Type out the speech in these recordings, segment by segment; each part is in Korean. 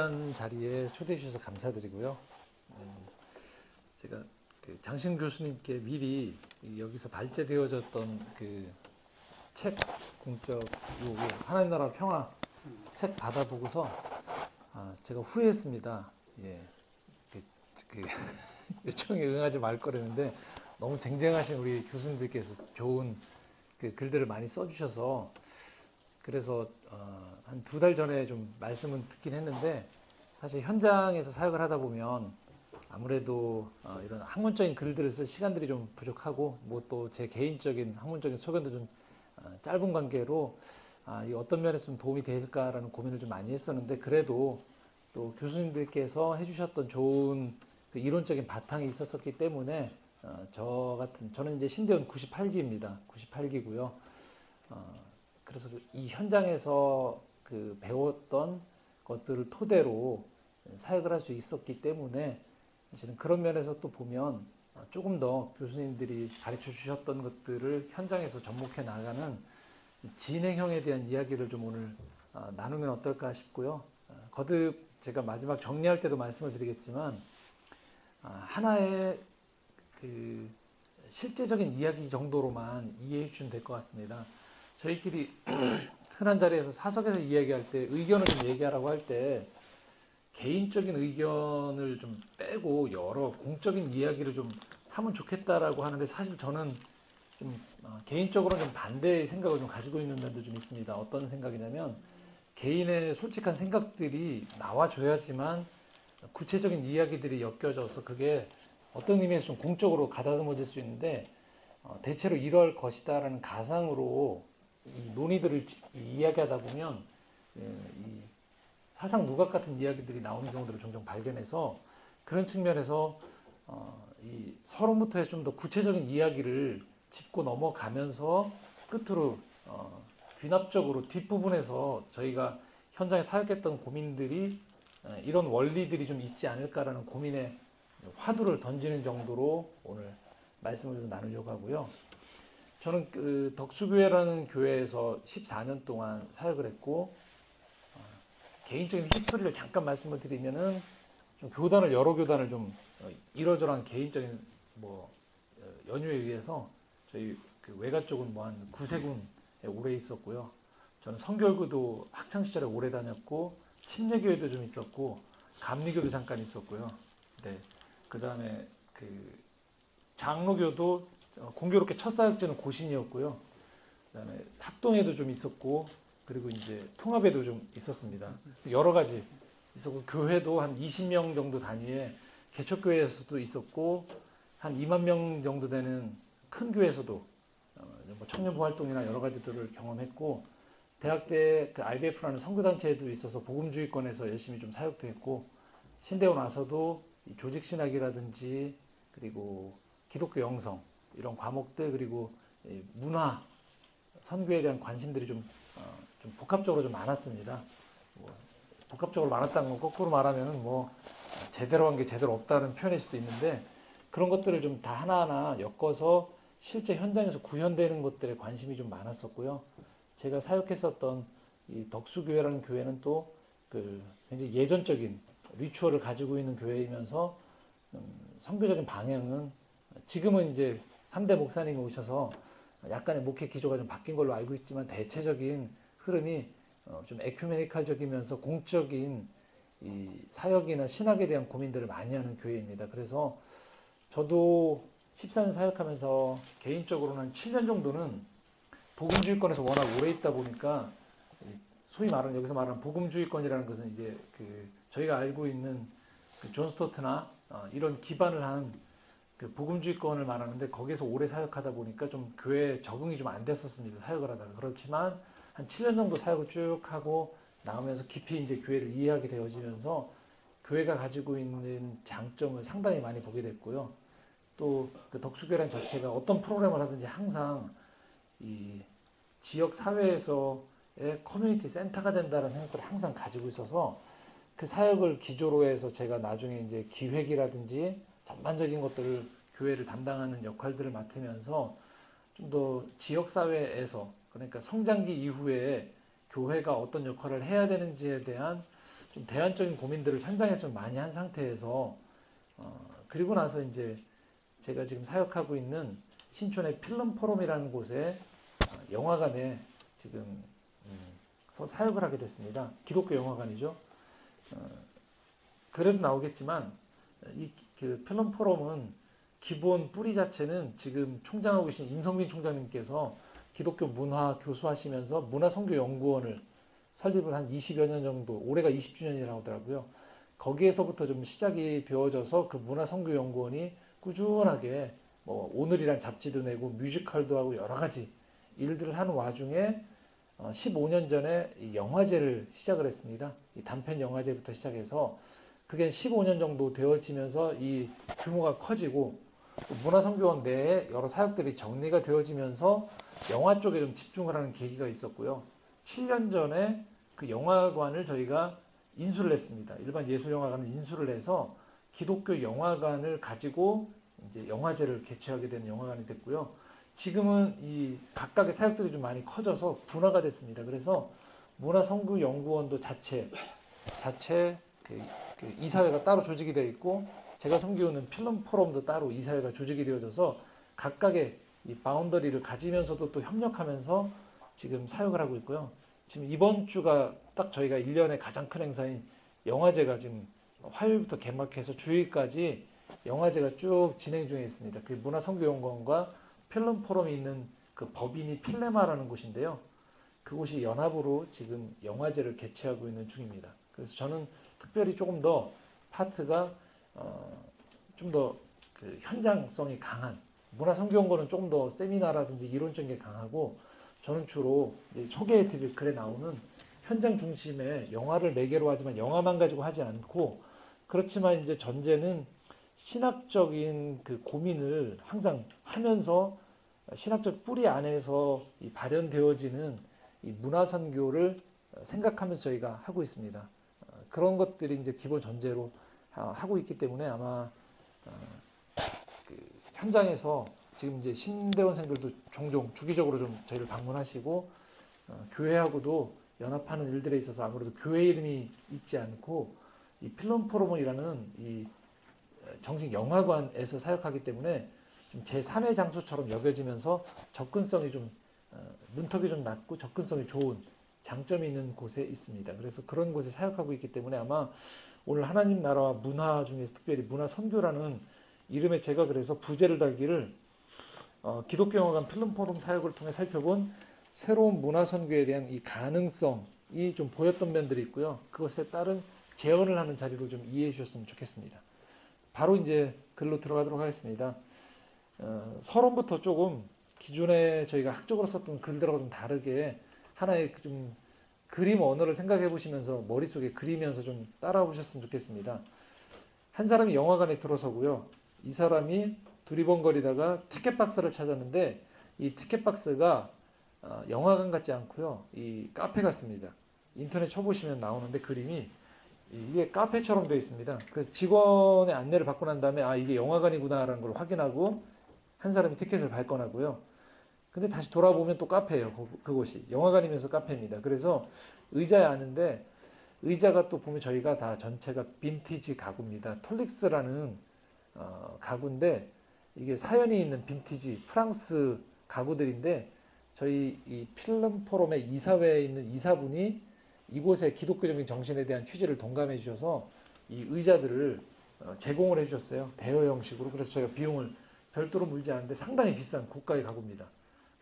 귀한 자리에 초대해 주셔서 감사드리고요. 제가 그 장신 교수님께 미리 여기서 발제되어졌던 그 책 공적 하나님 나라 평화 책 받아보고서 제가 후회했습니다. 예, 그, 그 요청에 응하지 말 거랬는데 너무 쟁쟁하신 우리 교수님들께서 좋은 그 글들을 많이 써주셔서 그래서 한 2달 전에 좀 말씀은 듣긴 했는데 사실 현장에서 사역을 하다 보면 아무래도 이런 학문적인 글들을 쓸 시간들이 좀 부족하고 뭐 또 제 개인적인 학문적인 소견도 좀 짧은 관계로 이 어떤 면에서 좀 도움이 될까라는 고민을 좀 많이 했었는데 그래도 또 교수님들께서 해주셨던 좋은 그 이론적인 바탕이 있었기 때문에 저는 이제 신대원 98기입니다. 98기고요. 그래서 이 현장에서 그 배웠던 것들을 토대로 사역을 할 수 있었기 때문에 사실은 그런 면에서 또 보면 조금 더 교수님들이 가르쳐 주셨던 것들을 현장에서 접목해 나가는 진행형에 대한 이야기를 좀 오늘 나누면 어떨까 싶고요. 거듭 제가 마지막 정리할 때도 말씀을 드리겠지만 하나의 그 실제적인 이야기 정도로만 이해해 주시면 될 것 같습니다. 저희끼리 흔한 자리에서 사석에서 이야기할 때 의견을 좀 얘기하라고 할 때 개인적인 의견을 좀 빼고 여러 공적인 이야기를 좀 하면 좋겠다라고 하는데 사실 저는 좀 개인적으로는 좀 반대의 생각을 좀 가지고 있는 면도 좀 있습니다. 어떤 생각이냐면 개인의 솔직한 생각들이 나와줘야지만 구체적인 이야기들이 엮여져서 그게 어떤 의미에서 좀 공적으로 가다듬어질 수 있는데 대체로 이럴 것이다라는 가상으로 이 논의들을 이야기하다 보면 이 사상 누각 같은 이야기들이 나오는 경우들을 종종 발견해서 그런 측면에서 이 서론부터 해서 좀 더 구체적인 이야기를 짚고 넘어가면서 끝으로 귀납적으로 뒷부분에서 저희가 현장에 사역했던 고민들이 이런 원리들이 좀 있지 않을까라는 고민에 화두를 던지는 정도로 오늘 말씀을 좀 나누려고 하고요. 저는 그 덕수교회라는 교회에서 14년 동안 사역을 했고 개인적인 히스토리를 잠깐 말씀을 드리면은 좀 여러 교단을 좀 이러저러한 개인적인 뭐 연유에 의해서 저희 그 외가 쪽은 뭐 한 9세군에 오래 있었고요. 저는 성결교도 학창 시절에 오래 다녔고 침례교회도 좀 있었고 감리교도 잠깐 있었고요. 네. 그다음에 그 장로교도 공교롭게 첫 사역지는 고신이었고요. 그다음에 합동에도 좀 있었고 그리고 이제 통합에도 좀 있었습니다. 여러 가지 있었고 교회도 한 20명 정도 단위의 개척교회에서도 있었고 한 2만 명 정도 되는 큰 교회에서도 뭐 청년부 활동이나 여러 가지들을 경험했고 대학 때 그 IBF라는 선교단체에도 있어서 복음주의권에서 열심히 좀 사역도 했고 신대원 와서도 조직신학이라든지 그리고 기독교 영성 이런 과목들 그리고 문화 선교에 대한 관심들이 좀 복합적으로 좀 많았습니다. 뭐 복합적으로 많았다는 건 거꾸로 말하면 뭐 제대로 한 게 제대로 없다는 표현일 수도 있는데 그런 것들을 좀 다 하나하나 엮어서 실제 현장에서 구현되는 것들에 관심이 좀 많았었고요. 제가 사역했었던 이 덕수교회라는 교회는 또 그 굉장히 예전적인 리추얼을 가지고 있는 교회이면서 선교적인 방향은 지금은 이제 3대 목사님이 오셔서 약간의 목회 기조가 좀 바뀐 걸로 알고 있지만 대체적인 흐름이 좀 에큐메니칼적이면서 공적인 이 사역이나 신학에 대한 고민들을 많이 하는 교회입니다. 그래서 저도 14년 사역하면서 개인적으로는 한 7년 정도는 복음주의권에서 워낙 오래 있다 보니까 소위 말하는 여기서 말하는 복음주의권이라는 것은 이제 그 저희가 알고 있는 그 존 스토트나 이런 기반을 한 그 복음주의권을 말하는데 거기서 오래 사역하다 보니까 좀 교회에 적응이 좀 안 됐었습니다. 사역을 하다가. 그렇지만 한 7년 정도 사역을 쭉 하고 나오면서 깊이 이제 교회를 이해하게 되어지면서 교회가 가지고 있는 장점을 상당히 많이 보게 됐고요. 또 그 덕수교회라는 자체가 어떤 프로그램을 하든지 항상 이 지역 사회에서의 커뮤니티 센터가 된다는 생각을 항상 가지고 있어서 그 사역을 기조로 해서 제가 나중에 이제 기획이라든지 전반적인 것들을 교회를 담당하는 역할들을 맡으면서 좀 더 지역 사회에서 그러니까 성장기 이후에 교회가 어떤 역할을 해야 되는지에 대한 좀 대안적인 고민들을 현장에서 좀 많이 한 상태에서 그리고 나서 이제 제가 지금 사역하고 있는 신촌의 필름 포럼이라는 곳에 영화관에 지금 사역을 하게 됐습니다. 기독교 영화관이죠. 그래도 나오겠지만 그 필름 포럼은 기본 뿌리 자체는 지금 총장하고 계신 임성빈 총장님께서 기독교 문화 교수하시면서 문화선교연구원을 설립을 한 20여 년 정도, 올해가 20주년이라고 하더라고요. 거기에서부터 좀 시작이 되어져서 그 문화선교연구원이 꾸준하게 뭐 오늘이란 잡지도 내고 뮤지컬도 하고 여러 가지 일들을 하는 와중에 15년 전에 이 영화제를 시작을 했습니다. 이 단편 영화제부터 시작해서 그게 15년 정도 되어지면서 이 규모가 커지고 문화선교원 내에 여러 사역들이 정리가 되어지면서 영화 쪽에 좀 집중을 하는 계기가 있었고요. 7년 전에 그 영화관을 저희가 인수를 했습니다. 일반 예술영화관을 인수를 해서 기독교 영화관을 가지고 이제 영화제를 개최하게 된 영화관이 됐고요. 지금은 이 각각의 사역들이 좀 많이 커져서 분화가 됐습니다. 그래서 문화선교연구원도 자체 그 이사회가 따로 조직이 되어 있고 제가 섬기는 필름 포럼도 따로 이사회가 조직이 되어져서 각각의 이 바운더리를 가지면서도 또 협력하면서 지금 사역을 하고 있고요. 지금 이번 주가 딱 저희가 1년의 가장 큰 행사인 영화제가 지금 화요일부터 개막해서 주일까지 영화제가 쭉 진행 중에 있습니다. 그 문화선교연구원과 필름 포럼이 있는 그 법인이 필레마라는 곳인데요. 그곳이 연합으로 지금 영화제를 개최하고 있는 중입니다. 그래서 저는 특별히 조금 더 파트가 좀 더 그 현장성이 강한 문화선교연구원은 조금 더 세미나라든지 이론적인 게 강하고 저는 주로 소개해드릴 글에 나오는 현장 중심의 영화를 매개로 하지만 영화만 가지고 하지 않고 그렇지만 이제 전제는 신학적인 그 고민을 항상 하면서 신학적 뿌리 안에서 이 발현되어지는 이 문화선교를 생각하면서 저희가 하고 있습니다. 그런 것들이 이제 기본 전제로 하고 있기 때문에 아마 그 현장에서 지금 이제 신대원생들도 종종 주기적으로 좀 저희를 방문하시고 교회하고도 연합하는 일들에 있어서 아무래도 교회 이름이 있지 않고 이 필름 포럼이라는 이 정식 영화관에서 사역하기 때문에 좀 제3의 장소처럼 여겨지면서 접근성이 좀 문턱이 좀 낮고 접근성이 좋은 장점이 있는 곳에 있습니다. 그래서 그런 곳에 사역하고 있기 때문에 아마 오늘 하나님 나라와 문화 중에서 특별히 문화 선교라는 이름에 제가 그래서 부제를 달기를 기독교 영화관 필름 포럼 사역을 통해 살펴본 새로운 문화 선교에 대한 이 가능성이 좀 보였던 면들이 있고요. 그것에 따른 재언을 하는 자리로 좀 이해해 주셨으면 좋겠습니다. 바로 이제 글로 들어가도록 하겠습니다. 서론부터 조금 기존에 저희가 학적으로 썼던 글들하고 좀 다르게 하나의 좀 그림 언어를 생각해 보시면서 머릿속에 그리면서 좀 따라와 보셨으면 좋겠습니다. 한 사람이 영화관에 들어서고요. 이 사람이 두리번거리다가 티켓 박스를 찾았는데 이 티켓 박스가 영화관 같지 않고요. 이 카페 같습니다. 인터넷 쳐보시면 나오는데 그림이 이게 카페처럼 되어 있습니다. 그래서 직원의 안내를 받고 난 다음에 아 이게 영화관이구나라는 걸 확인하고 한 사람이 티켓을 발권하고요. 근데 다시 돌아보면 또 카페예요. 그곳이 영화관이면서 카페입니다. 그래서 의자에 앉는데 의자가 또 보면 저희가 다 전체가 빈티지 가구입니다. 톨릭스라는 가구인데 이게 사연이 있는 빈티지 프랑스 가구들인데 저희 이 필름 포럼의 이사회에 있는 이사분이 이곳의 기독교적인 정신에 대한 취지를 동감해 주셔서 이 의자들을 제공을 해 주셨어요. 대여 형식으로. 그래서 저희가 비용을 별도로 물지 않는데 상당히 비싼 고가의 가구입니다.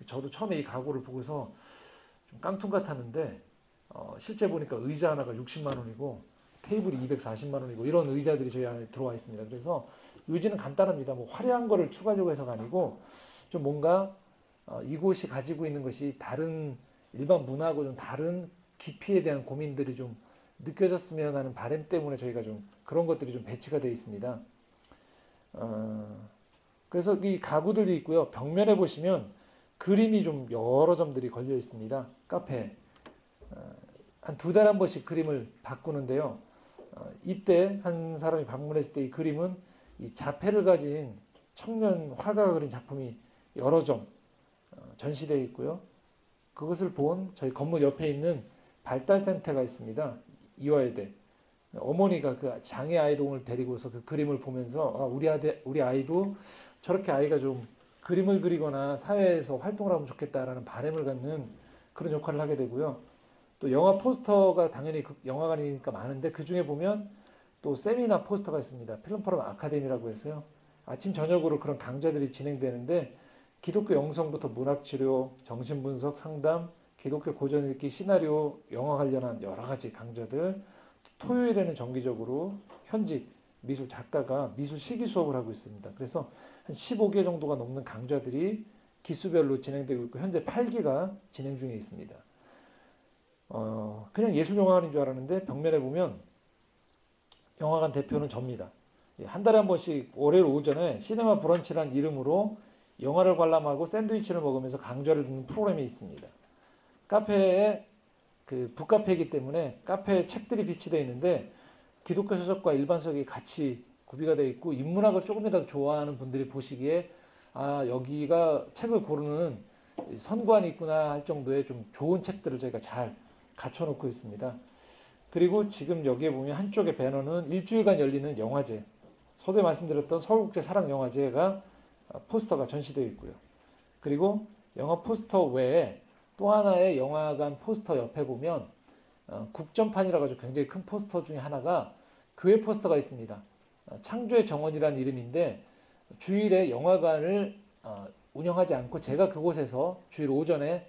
저도 처음에 이 가구를 보고서 좀 깡통 같았는데 실제 보니까 의자 하나가 60만 원이고 테이블이 240만 원이고 이런 의자들이 저희 안에 들어와 있습니다. 그래서 의지는 간단합니다. 뭐 화려한 거를 추가적으로 해서가 아니고 좀 뭔가 이곳이 가지고 있는 것이 다른 일반 문화하고 좀 다른 깊이에 대한 고민들이 좀 느껴졌으면 하는 바람 때문에 저희가 좀 그런 것들이 좀 배치가 되어 있습니다. 그래서 이 가구들도 있고요. 벽면에 보시면 그림이 좀 여러 점들이 걸려 있습니다. 카페 한 두 달에 한 번씩 그림을 바꾸는데요. 이때 한 사람이 방문했을 때 이 그림은 이 자폐를 가진 청년 화가가 그린 작품이 여러 점 전시되어 있고요. 그것을 본 저희 건물 옆에 있는 발달센터가 있습니다. 이화여대. 어머니가 그 장애 아이동을 데리고서 그 그림을 보면서 우리 아이도 저렇게 아이가 좀 그림을 그리거나 사회에서 활동을 하면 좋겠다라는 바람을 갖는 그런 역할을 하게 되고요. 또 영화 포스터가 당연히 영화관이니까 많은데 그 중에 보면 또 세미나 포스터가 있습니다. 필름포럼 아카데미라고 해서요. 아침 저녁으로 그런 강좌들이 진행되는데 기독교 영성부터 문학치료, 정신분석, 상담, 기독교 고전읽기, 시나리오, 영화 관련한 여러 가지 강좌들, 토요일에는 정기적으로 현직 미술 작가가 미술 실기 수업을 하고 있습니다. 그래서 한 15개 정도가 넘는 강좌들이 기수별로 진행되고 있고 현재 8기가 진행 중에 있습니다. 그냥 예술영화관인 줄 알았는데 벽면에 보면 영화관 대표는 접니다. 한 달에 한 번씩 월요일 오전에 시네마 브런치라는 이름으로 영화를 관람하고 샌드위치를 먹으면서 강좌를 듣는 프로그램이 있습니다. 카페에 그 북카페이기 때문에 카페에 책들이 비치되어 있는데 기독교 서적과 일반 서적이 같이 구비가 되어 있고 인문학을 조금이라도 좋아하는 분들이 보시기에 여기가 책을 고르는 선관이 있구나 할 정도의 좀 좋은 책들을 저희가 잘 갖춰놓고 있습니다. 그리고 지금 여기에 보면 한쪽에 배너는 일주일간 열리는 영화제, 서두에 말씀드렸던 서울국제 사랑영화제가 포스터가 전시되어 있고요. 그리고 영화 포스터 외에 또 하나의 영화관 포스터 옆에 보면 국전판이라고 해서 굉장히 큰 포스터 중에 하나가 교회 포스터가 있습니다. 창조의 정원이라는 이름인데 주일에 영화관을 운영하지 않고 제가 그곳에서 주일 오전에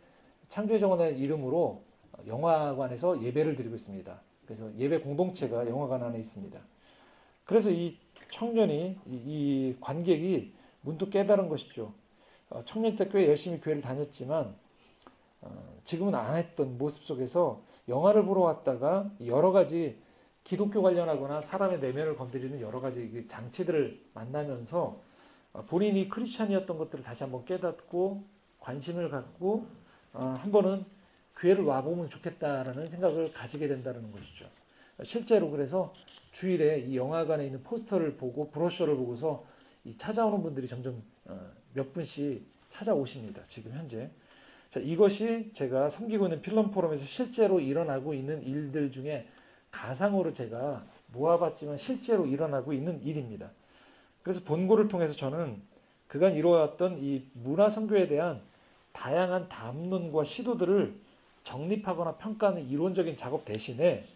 창조의 정원의 이름으로 영화관에서 예배를 드리고 있습니다. 그래서 예배 공동체가 영화관 안에 있습니다. 그래서 이 청년이 이 관객이 문득 깨달은 것이죠. 청년 때 꽤 열심히 교회를 다녔지만 지금은 안 했던 모습 속에서 영화를 보러 왔다가 여러 가지 기독교 관련하거나 사람의 내면을 건드리는 여러 가지 장치들을 만나면서 본인이 크리스찬이었던 것들을 다시 한번 깨닫고 관심을 갖고 한 번은 교회를 와보면 좋겠다라는 생각을 가지게 된다는 것이죠. 실제로 그래서 주일에 이 영화관에 있는 포스터를 보고 브로셔를 보고서 찾아오는 분들이 점점 몇 분씩 찾아오십니다. 지금 현재. 자, 이것이 제가 섬기고 있는 필름 포럼에서 실제로 일어나고 있는 일들 중에 가상으로 제가 모아봤지만 실제로 일어나고 있는 일입니다. 그래서 본고를 통해서 저는 그간 이루어왔던 이 문화 선교에 대한 다양한 담론과 시도들을 정립하거나 평가하는 이론적인 작업 대신에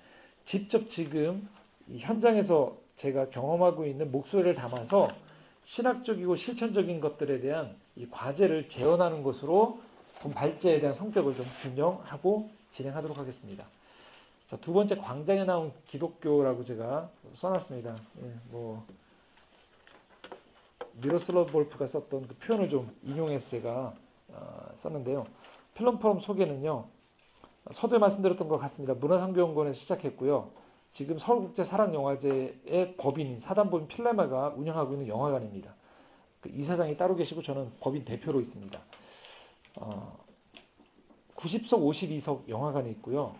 직접 지금 이 현장에서 제가 경험하고 있는 목소리를 담아서 신학적이고 실천적인 것들에 대한 이 과제를 재현하는 것으로 본 발제에 대한 성격을 좀 균형하고 진행하도록 하겠습니다. 자, 두 번째 광장에 나온 기독교라고 제가 써놨습니다. 미로슬라브 볼프가 썼던 그 표현을 좀 인용해서 제가 썼는데요. 필름 포럼 소개는요. 서두에 말씀드렸던 것 같습니다. 문화상교연구원에서 시작했고요. 지금 서울국제 사랑영화제의 법인인 사단법인 필레마가 운영하고 있는 영화관입니다. 그 이사장이 따로 계시고 저는 법인 대표로 있습니다. 90석 52석 영화관이 있고요.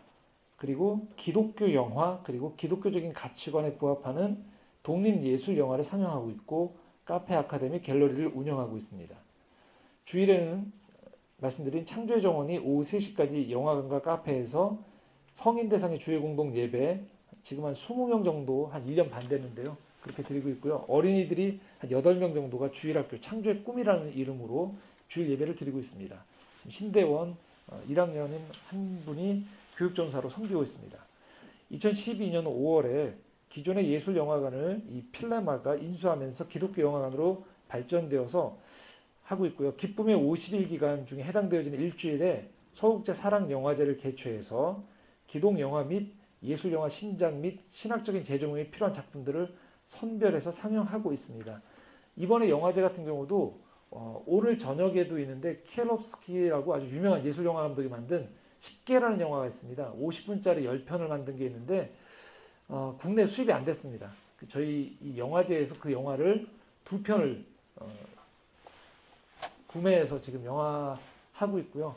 그리고 기독교 영화 그리고 기독교적인 가치관에 부합하는 독립예술 영화를 상영하고 있고 카페 아카데미 갤러리를 운영하고 있습니다. 주일에는 말씀드린 창조의 정원이 오후 3시까지 영화관과 카페에서 성인 대상의 주일 공동 예배 지금 한 20명 정도 한 1년 반 됐는데요. 그렇게 드리고 있고요. 어린이들이 한 8명 정도가 주일학교 창조의 꿈이라는 이름으로 주일 예배를 드리고 있습니다. 지금 신대원 1학년인 한 분이 교육전사로 섬기고 있습니다. 2012년 5월에 기존의 예술영화관을 이 필레마가 인수하면서 기독교 영화관으로 발전되어서 하고 있고요. 기쁨의 50일 기간 중에 해당되어지는 일주일에 서울국제 사랑영화제를 개최해서 기독영화 및 예술영화 신작 및 신학적인 재조명에 필요한 작품들을 선별해서 상영하고 있습니다. 이번에 영화제 같은 경우도 오늘 저녁에도 있는데 켈롭스키라고 아주 유명한 예술영화 감독이 만든 10개라는 영화가 있습니다. 50분짜리 10편을 만든 게 있는데 국내 수입이 안 됐습니다. 저희 이 영화제에서 그 영화를 2편을 구매해서 지금 영화하고 있고요.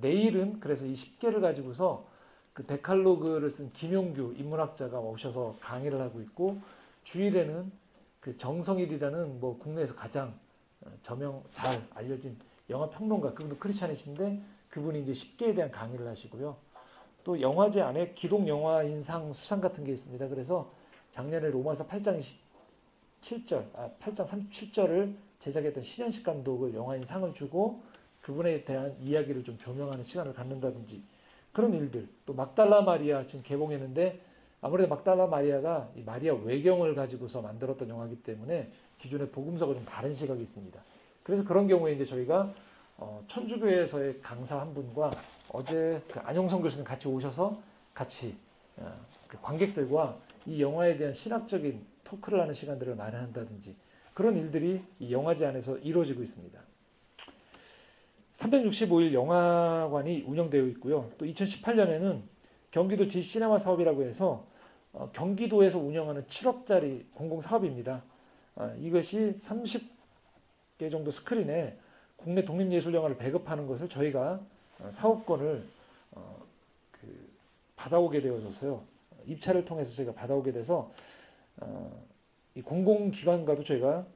내일은 그래서 이 10개를 가지고서 그 데칼로그를 쓴 김용규 인문학자가 오셔서 강의를 하고 있고 주일에는 그 정성일이라는 뭐 국내에서 가장 잘 알려진 영화 평론가 그분도 크리스찬이신데 그분이 이제 10개에 대한 강의를 하시고요. 또 영화제 안에 기독 영화인상 수상 같은 게 있습니다. 그래서 작년에 로마서 8장 8장 37절을 제작했던 신현식 감독을 영화인 상을 주고 그분에 대한 이야기를 좀 조명하는 시간을 갖는다든지 그런 일들. 또 막달라 마리아 지금 개봉했는데 아무래도 막달라 마리아가 이 마리아 외경을 가지고서 만들었던 영화이기 때문에 기존의 복음서가 좀 다른 시각이 있습니다. 그래서 그런 경우에 이제 저희가 천주교에서의 강사 한 분과 어제 그 안용성 교수님 같이 오셔서 같이 그 관객들과 이 영화에 대한 신학적인 토크를 하는 시간들을 마련한다든지 그런 일들이 이 영화제 안에서 이루어지고 있습니다. 365일 영화관이 운영되어 있고요. 또 2018년에는 경기도 지시네마 사업이라고 해서 경기도에서 운영하는 7억짜리 공공사업입니다. 이것이 30개 정도 스크린에 국내 독립예술영화를 배급하는 것을 저희가 사업권을 받아오게 되어져서요. 입찰을 통해서 저희가 받아오게 돼서 이 공공기관과도 저희가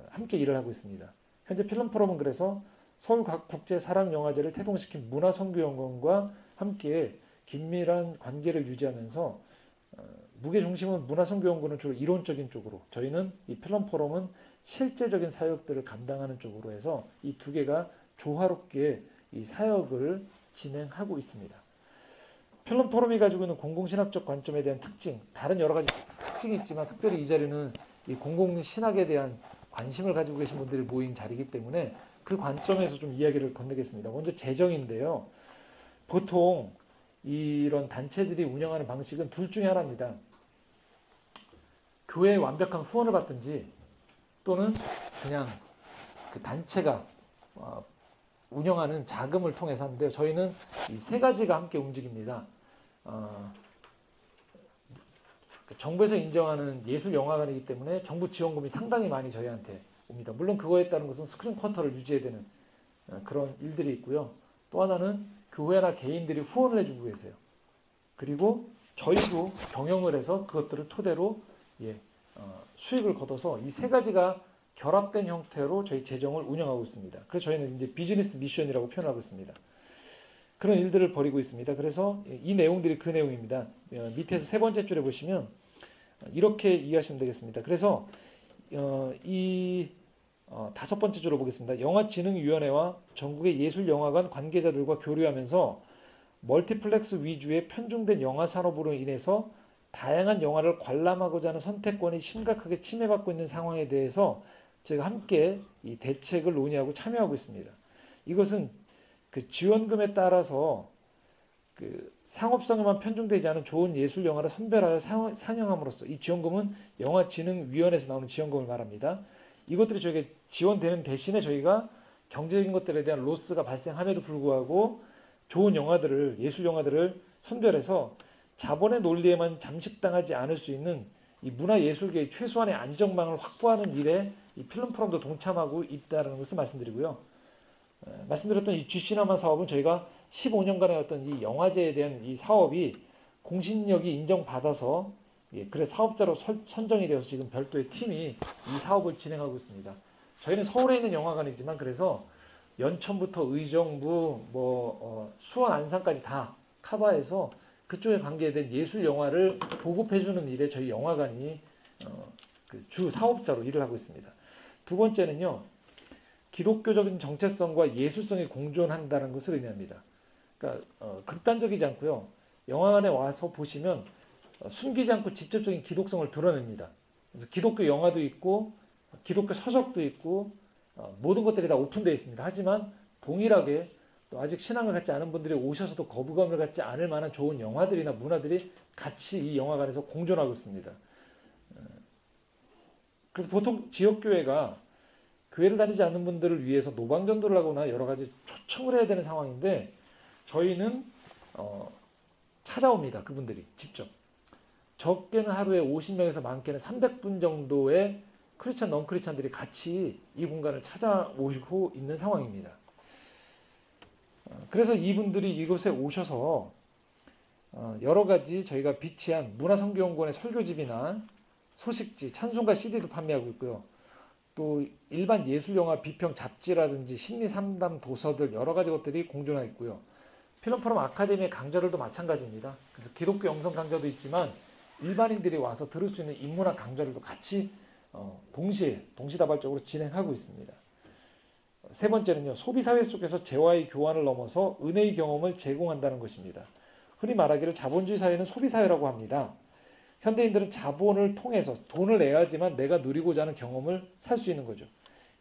함께 일을 하고 있습니다. 현재 필름포럼은 그래서 서울국제사랑영화제를 태동시킨 문화선교연구원과 함께 긴밀한 관계를 유지하면서 무게중심은 문화선교연구원은 주로 이론적인 쪽으로 저희는 이 필름포럼은 실제적인 사역들을 감당하는 쪽으로 해서 이 두 개가 조화롭게 이 사역을 진행하고 있습니다. 필름포럼이 가지고 있는 공공신학적 관점에 대한 특징, 다른 여러 가지 특징이 있지만 특별히 이 자리는 이 공공신학에 대한 관심을 가지고 계신 분들이 모인 자리이기 때문에 그 관점에서 좀 이야기를 건네겠습니다. 먼저 재정인데요. 보통 이런 단체들이 운영하는 방식은 둘 중에 하나입니다. 교회의 완벽한 후원을 받든지 또는 그냥 그 단체가 운영하는 자금을 통해서 하는데요. 저희는 이 세 가지가 함께 움직입니다. 정부에서 인정하는 예술영화관이기 때문에 정부 지원금이 상당히 많이 저희한테 옵니다. 물론 그거에 따른 것은 스크린 쿼터를 유지해야 되는 그런 일들이 있고요. 또 하나는 교회나 개인들이 후원을 해주고 계세요. 그리고 저희도 경영을 해서 그것들을 토대로 수익을 거둬서 이 세 가지가 결합된 형태로 저희 재정을 운영하고 있습니다. 그래서 저희는 이제 비즈니스 미션이라고 표현하고 있습니다. 그런 일들을 벌이고 있습니다. 그래서 이 내용들이 그 내용입니다. 밑에서 세 번째 줄에 보시면 이렇게 이해하시면 되겠습니다. 그래서 이 다섯 번째 줄을 보겠습니다. 영화진흥위원회와 전국의 예술영화관 관계자들과 교류하면서 멀티플렉스 위주의 편중된 영화 산업으로 인해서 다양한 영화를 관람하고자 하는 선택권이 심각하게 침해받고 있는 상황에 대해서 저희가 함께 이 대책을 논의하고 참여하고 있습니다. 이것은 그 지원금에 따라서 그 상업성에만 편중되지 않은 좋은 예술 영화를 선별하여 상영함으로써 이 지원금은 영화진흥위원회에서 나오는 지원금을 말합니다. 이것들이 저에게 지원되는 대신에 저희가 경제적인 것들에 대한 로스가 발생함에도 불구하고 좋은 영화들을 예술 영화들을 선별해서 자본의 논리에만 잠식당하지 않을 수 있는 이 문화예술계의 최소한의 안정망을 확보하는 일에 이 필름포럼도 동참하고 있다는 것을 말씀드리고요. 말씀드렸던 이 G시네마 사업은 저희가 15년간의 어떤 이 영화제에 대한 이 사업이 공신력이 인정받아서 그래 사업자로 선정이 되어서 지금 별도의 팀이 이 사업을 진행하고 있습니다. 저희는 서울에 있는 영화관이지만 그래서 연천부터 의정부, 수원, 안산까지 다 커버해서 그쪽에 관계된 예술 영화를 보급해주는 일에 저희 영화관이 그 주 사업자로 일을 하고 있습니다. 두 번째는요. 기독교적인 정체성과 예술성이 공존한다는 것을 의미합니다. 그러니까 극단적이지 않고요. 영화관에 와서 보시면 숨기지 않고 직접적인 기독성을 드러냅니다. 그래서 기독교 영화도 있고 기독교 서적도 있고 모든 것들이 다 오픈되어 있습니다. 하지만 동일하게 또 아직 신앙을 갖지 않은 분들이 오셔서도 거부감을 갖지 않을 만한 좋은 영화들이나 문화들이 같이 이 영화관에서 공존하고 있습니다. 그래서 보통 지역교회가 교회를 다니지 않는 분들을 위해서 노방전도를 하거나 여러 가지 초청을 해야 되는 상황인데 저희는 찾아옵니다. 그분들이 직접. 적게는 하루에 50명에서 많게는 300분 정도의 크리스찬, 넌크리스찬들이 같이 이 공간을 찾아오고 있는 상황입니다. 그래서 이분들이 이곳에 오셔서 여러 가지 저희가 비치한 문화선교연구원의 설교집이나 소식지, 찬송가 CD도 판매하고 있고요. 또 일반 예술영화 비평 잡지라든지 심리상담 도서들 여러 가지 것들이 공존하고 있고요. 필름포럼 아카데미의 강좌들도 마찬가지입니다. 그래서 기독교 영성 강좌도 있지만 일반인들이 와서 들을 수 있는 인문학 강좌들도 같이 동시다발적으로 진행하고 있습니다. 세 번째는요, 소비사회 속에서 재화의 교환을 넘어서 은혜의 경험을 제공한다는 것입니다. 흔히 말하기를 자본주의 사회는 소비사회라고 합니다. 현대인들은 자본을 통해서 돈을 내야지만 내가 누리고자 하는 경험을 살 수 있는 거죠.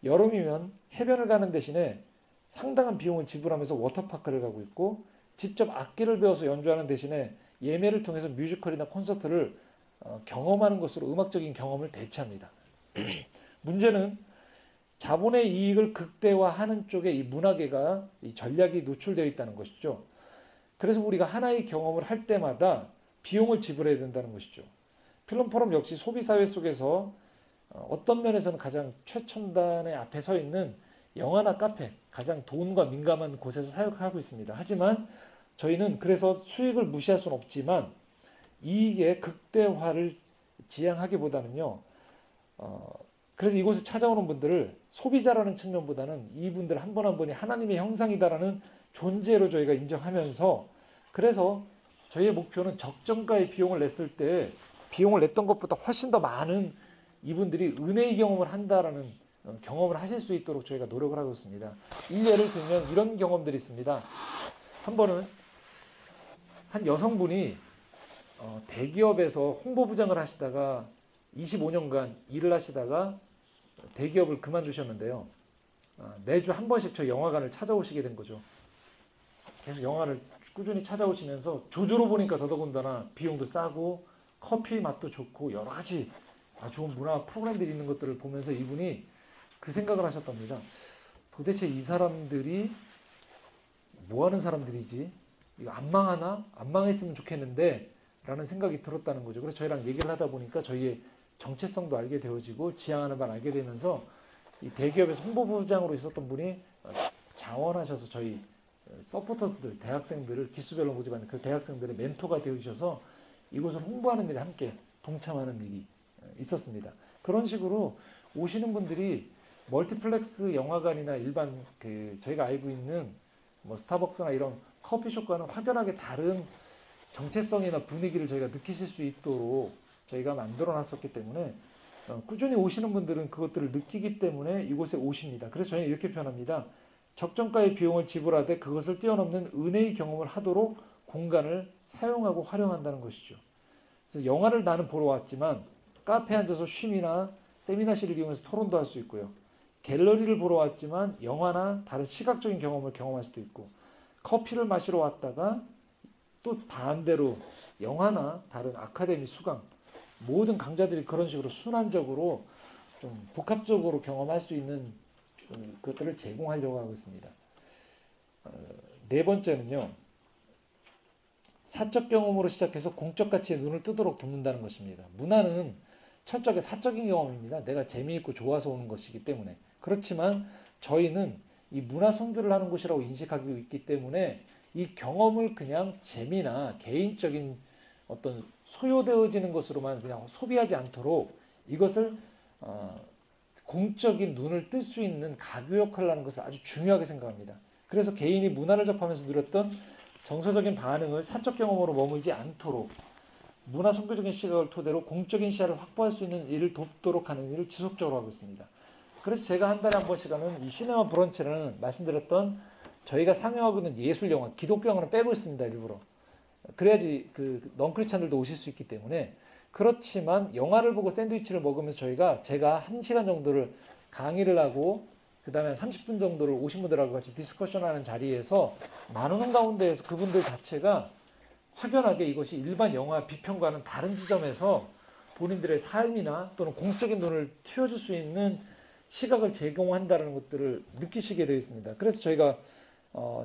여름이면 해변을 가는 대신에 상당한 비용을 지불하면서 워터파크를 가고 있고, 직접 악기를 배워서 연주하는 대신에 예매를 통해서 뮤지컬이나 콘서트를 경험하는 것으로 음악적인 경험을 대체합니다. 문제는 자본의 이익을 극대화하는 쪽에 이 문화계가 이 전략이 노출되어 있다는 것이죠. 그래서 우리가 하나의 경험을 할 때마다 비용을 지불해야 된다는 것이죠. 필름포럼 역시 소비사회 속에서 어떤 면에서는 가장 최첨단의 앞에 서 있는 영화나 카페, 가장 돈과 민감한 곳에서 사역하고 있습니다. 하지만 저희는 그래서 수익을 무시할 수는 없지만 이익의 극대화를 지향하기보다는요. 그래서 이곳에 찾아오는 분들을 소비자라는 측면보다는 이분들 한 분 한 분이 하나님의 형상이다라는 존재로 저희가 인정하면서, 그래서 저희의 목표는 적정가의 비용을 냈을 때 비용을 냈던 것보다 훨씬 더 많은 이분들이 은혜의 경험을 한다라는 경험을 하실 수 있도록 저희가 노력을 하고 있습니다. 이 예를 들면 이런 경험들이 있습니다. 한 번은 한 여성분이 대기업에서 홍보부장을 하시다가 25년간 일을 하시다가 대기업을 그만두셨는데요. 매주 한 번씩 저희 영화관을 찾아오시게 된 거죠. 계속 영화를 꾸준히 찾아오시면서 조조로 보니까 더더군다나 비용도 싸고 커피 맛도 좋고 여러 가지 좋은 문화 프로그램들이 있는 것들을 보면서 이분이 그 생각을 하셨답니다. 도대체 이 사람들이 뭐 하는 사람들이지? 이거 안 망하나? 안 망했으면 좋겠는데 라는 생각이 들었다는 거죠. 그래서 저희랑 얘기를 하다 보니까 저희의 정체성도 알게 되어지고 지향하는 바를 알게 되면서 이 대기업에서 홍보부장으로 있었던 분이 자원하셔서 저희 서포터스들, 대학생들을 기수별로 모집하는 그 대학생들의 멘토가 되어주셔서 이곳을 홍보하는 일에 함께 동참하는 일이 있었습니다. 그런 식으로 오시는 분들이 멀티플렉스 영화관이나 일반 저희가 알고 있는 뭐 스타벅스나 이런 커피숍과는 확연하게 다른 정체성이나 분위기를 저희가 느끼실 수 있도록 저희가 만들어 놨었기 때문에 꾸준히 오시는 분들은 그것들을 느끼기 때문에 이곳에 오십니다. 그래서 저희는 이렇게 표현합니다. 적정가의 비용을 지불하되 그것을 뛰어넘는 은혜의 경험을 하도록 공간을 사용하고 활용한다는 것이죠. 그래서 영화를 나는 보러 왔지만 카페에 앉아서 쉼이나 세미나실을 이용해서 토론도 할 수 있고요. 갤러리를 보러 왔지만 영화나 다른 시각적인 경험을 경험할 수도 있고, 커피를 마시러 왔다가 또 반대로 영화나 다른 아카데미 수강, 모든 강좌들이 그런 식으로 순환적으로 좀 복합적으로 경험할 수 있는 것들을 제공하려고 하고 있습니다. 네 번째는요, 사적 경험으로 시작해서 공적 가치에 눈을 뜨도록 돕는다는 것입니다. 문화는 철저하게 사적인 경험입니다. 내가 재미있고 좋아서 오는 것이기 때문에. 그렇지만 저희는 이 문화 선교를 하는 곳이라고 인식하고 있기 때문에 이 경험을 그냥 재미나 개인적인 어떤 소요되어지는 것으로만 그냥 소비하지 않도록 이것을 공적인 눈을 뜰 수 있는 가교 역할을 하는 것을 아주 중요하게 생각합니다. 그래서 개인이 문화를 접하면서 누렸던 정서적인 반응을 사적 경험으로 머물지 않도록 문화 선교적인 시각을 토대로 공적인 시야를 확보할 수 있는 일을 돕도록 하는 일을 지속적으로 하고 있습니다. 그래서 제가 한 달에 한 번씩 하는 이 시네마 브런치라는 말씀드렸던 저희가 상영하고 있는 예술 영화, 기독교 영화는 빼고 있습니다. 일부러. 그래야지 그 넌크리스찬들도 오실 수 있기 때문에. 그렇지만 영화를 보고 샌드위치를 먹으면서 제가 1시간 정도를 강의를 하고 그 다음에 30분 정도를 오신 분들하고 같이 디스커션하는 자리에서 나누는 가운데에서 그분들 자체가 확연하게 이것이 일반 영화 비평과는 다른 지점에서 본인들의 삶이나 또는 공적인 눈을 틔워줄 수 있는 시각을 제공한다는 것들을 느끼시게 되어 있습니다. 그래서 저희가